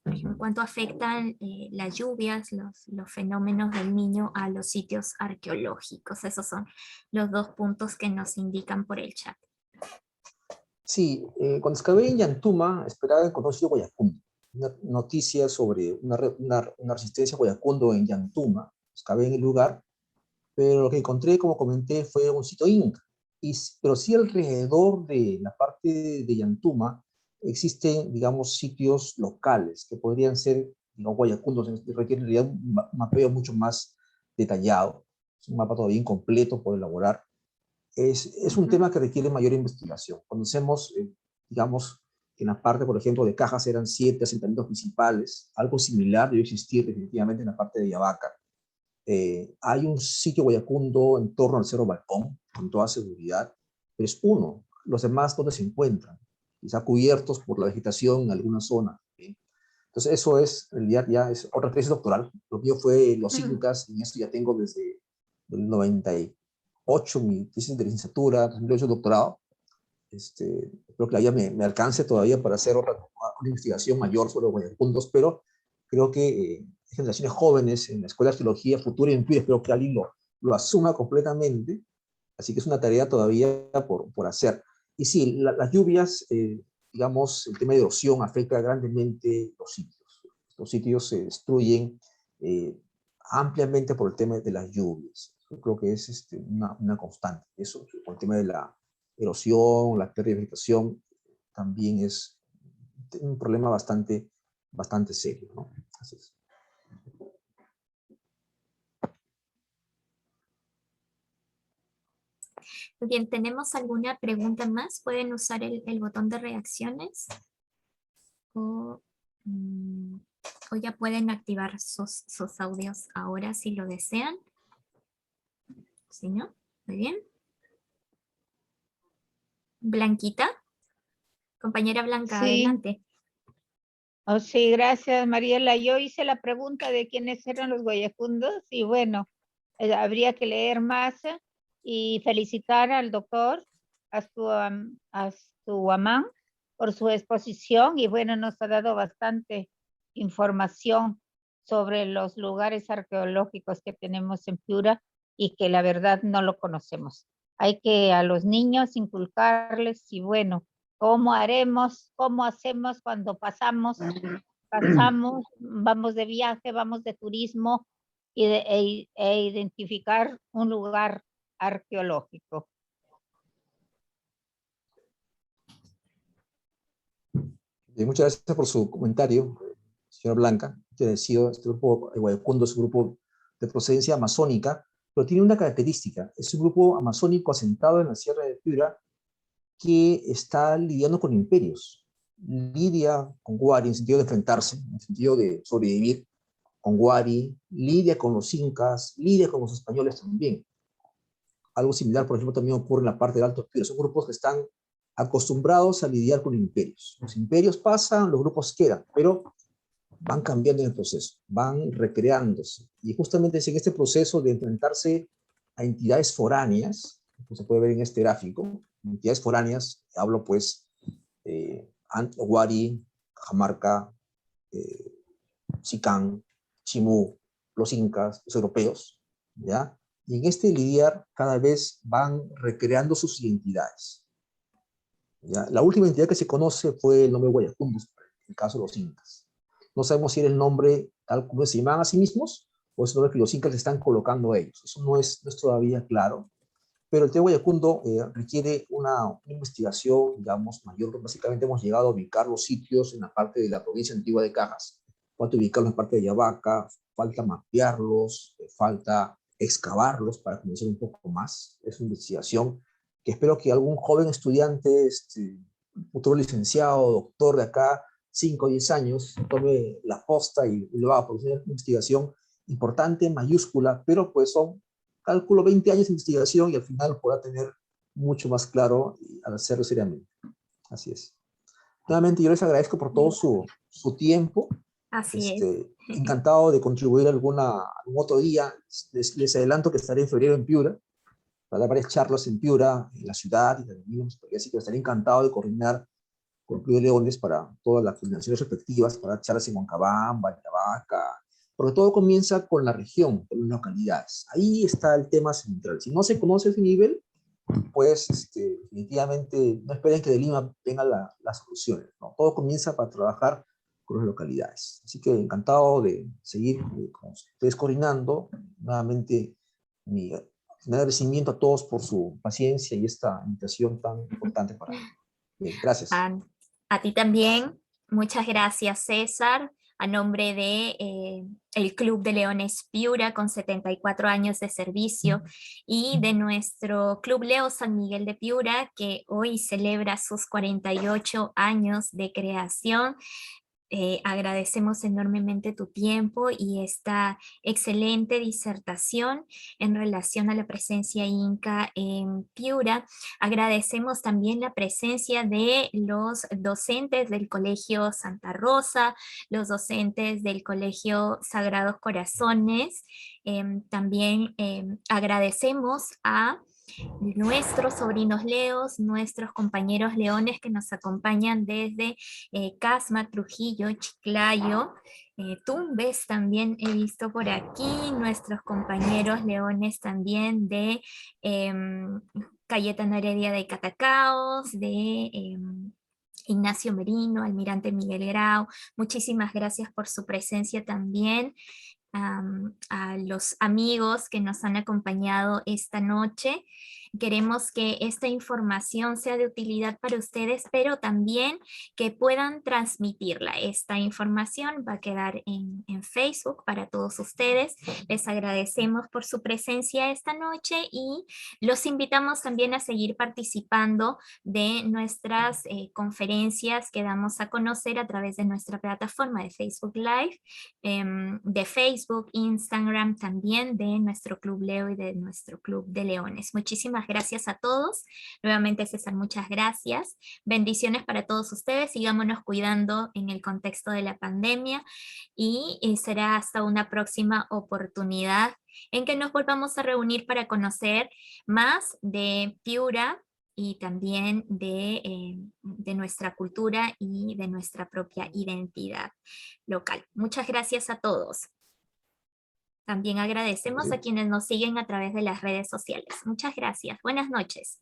por ejemplo, cuánto afectan las lluvias, los fenómenos del Niño a los sitios arqueológicos. Esos son los dos puntos que nos indican por el chat. Sí, cuando excavé en Yantuma, esperaba encontrar un sitio Guayacundo. Una noticia sobre una resistencia Guayacundo en Yantuma. Excavé en el lugar, pero lo que encontré, como comenté, fue un sitio inca. Pero sí alrededor de la parte de Yantuma existen, digamos, sitios locales que podrían ser, digamos, Guayacundos, requieren en realidad un mapeo mucho más detallado. Es un mapa todavía incompleto por elaborar. Es un tema que requiere mayor investigación. Conocemos, digamos, que en la parte, por ejemplo, de Cajas eran 7 asentamientos principales. Algo similar debe existir definitivamente en la parte de Yavaca. Hay un sitio Guayacundo en torno al Cerro Balcón, con toda seguridad, pero es uno. Los demás, ¿dónde se encuentran? Quizá cubiertos por la vegetación en alguna zona. ¿Sí? Entonces, eso es, en realidad, ya es otra tesis doctoral. Lo mío fue los incas, y esto ya tengo desde el 98, mi tesis de licenciatura, 2008 doctorado. Creo que la me alcance todavía para hacer una investigación mayor sobre los Guayapundos, pero creo que generaciones jóvenes en la Escuela de Arqueología Futura y Empiria, espero que alguien lo asuma completamente, así que es una tarea todavía por hacer. Y sí, las lluvias, digamos, el tema de erosión afecta grandemente los sitios. Los sitios se destruyen ampliamente por el tema de las lluvias. Yo creo que es una constante. Eso, por el tema de la erosión, la pérdida de vegetación, también es un problema bastante serio, ¿no? Así es. Bien, ¿tenemos alguna pregunta más? Pueden usar el botón de reacciones o, o ya pueden activar sus audios ahora si lo desean. ¿Sí, no? Muy bien. Blanquita. Compañera Blanca, Sí. adelante. Oh, sí, gracias, Mariela. Yo hice la pregunta de quiénes eran los guayacundos y bueno, habría que leer más y felicitar al doctor Astuamán por su exposición y bueno, nos ha dado bastante información sobre los lugares arqueológicos que tenemos en Piura y que la verdad no lo conocemos. Hay que a los niños inculcarles y bueno, ¿cómo haremos? ¿Cómo hacemos cuando pasamos, vamos de viaje, vamos de turismo e identificar un lugar arqueológico? Muchas gracias por su comentario, señora Blanca. Te decía, este grupo de Guayacundo es un grupo de procedencia amazónica, pero tiene una característica. Es un grupo amazónico asentado en la Sierra de Piura que está lidiando con imperios. Lidia con Huari en el sentido de enfrentarse, en el sentido de sobrevivir con Huari, lidia con los incas, lidia con los españoles también. Algo similar, por ejemplo, también ocurre en la parte del Alto Piura. Son grupos que están acostumbrados a lidiar con imperios. Los imperios pasan, los grupos quedan, pero van cambiando en el proceso, van recreándose. Y justamente es en este proceso de enfrentarse a entidades foráneas, como se puede ver en este gráfico, entidades foráneas, hablo pues Huari, Cajamarca, Sicán, Chimú, los incas, los europeos, ¿ya? Y en este lidiar cada vez van recreando sus identidades. ¿Ya? La última entidad que se conoce fue el nombre Guayacundos, en el caso de los incas. No sabemos si era el nombre tal como se llamaban a sí mismos o es el nombre que los incas están colocando a ellos. Eso no es todavía claro. Pero el tema Guayacundo requiere una investigación, digamos, mayor. Básicamente hemos llegado a ubicar los sitios en la parte de la provincia antigua de Cajas. Falta ubicarlos en la parte de Yavaca, falta mapearlos, falta excavarlos para conocer un poco más. Es una investigación que espero que algún joven estudiante, futuro licenciado, doctor de acá, 5 o 10 años, tome la posta y lo haga, porque es una investigación importante, mayúscula, pero pues son, calculo, 20 años de investigación y al final podrá tener mucho más claro al hacerlo seriamente. Así es. Nuevamente yo les agradezco por todo su tiempo. Así es. Encantado de contribuir algún otro día. Les adelanto que estaré en febrero en Piura, para dar varias charlas en Piura, en la ciudad, y así que estaré encantado de coordinar con el Club de Leones para todas las coordinaciones respectivas, para dar charlas en Huancabamba, Yavaca, porque todo comienza con la región, con las localidades. Ahí está el tema central. Si no se conoce ese nivel, pues definitivamente no esperen que de Lima vengan las soluciones, ¿no? Todo comienza para trabajar con las localidades. Así que encantado de seguir con ustedes coordinando. Nuevamente, mi agradecimiento a todos por su paciencia y esta invitación tan importante para mí. Bien, gracias. A ti también. Muchas gracias, César. A nombre de el Club de Leones Piura, con 74 años de servicio, y de nuestro Club Leo San Miguel de Piura, que hoy celebra sus 48 años de creación. agradecemos enormemente tu tiempo y esta excelente disertación en relación a la presencia inca en Piura. Agradecemos también la presencia de los docentes del Colegio Santa Rosa, los docentes del Colegio Sagrados Corazones. También agradecemos a nuestros sobrinos leos, nuestros compañeros leones que nos acompañan desde Casma, Trujillo, Chiclayo, Tumbes también he visto por aquí, nuestros compañeros leones también de Cayetano Heredia de Catacaos, de Ignacio Merino, Almirante Miguel Grau. Muchísimas gracias por su presencia también. A los amigos que nos han acompañado esta noche. Queremos que esta información sea de utilidad para ustedes, pero también que puedan transmitirla. Esta información va a quedar en Facebook para todos ustedes. Les agradecemos por su presencia esta noche y los invitamos también a seguir participando de nuestras conferencias que damos a conocer a través de nuestra plataforma de Facebook Live, de Facebook, Instagram, también de nuestro Club Leo y de nuestro Club de Leones. Muchísimas gracias a todos. Nuevamente, César, muchas gracias. Bendiciones para todos ustedes. Sigámonos cuidando en el contexto de la pandemia y será hasta una próxima oportunidad en que nos volvamos a reunir para conocer más de Piura y también de nuestra cultura y de nuestra propia identidad local. Muchas gracias a todos. También agradecemos a quienes nos siguen a través de las redes sociales. Muchas gracias. Buenas noches.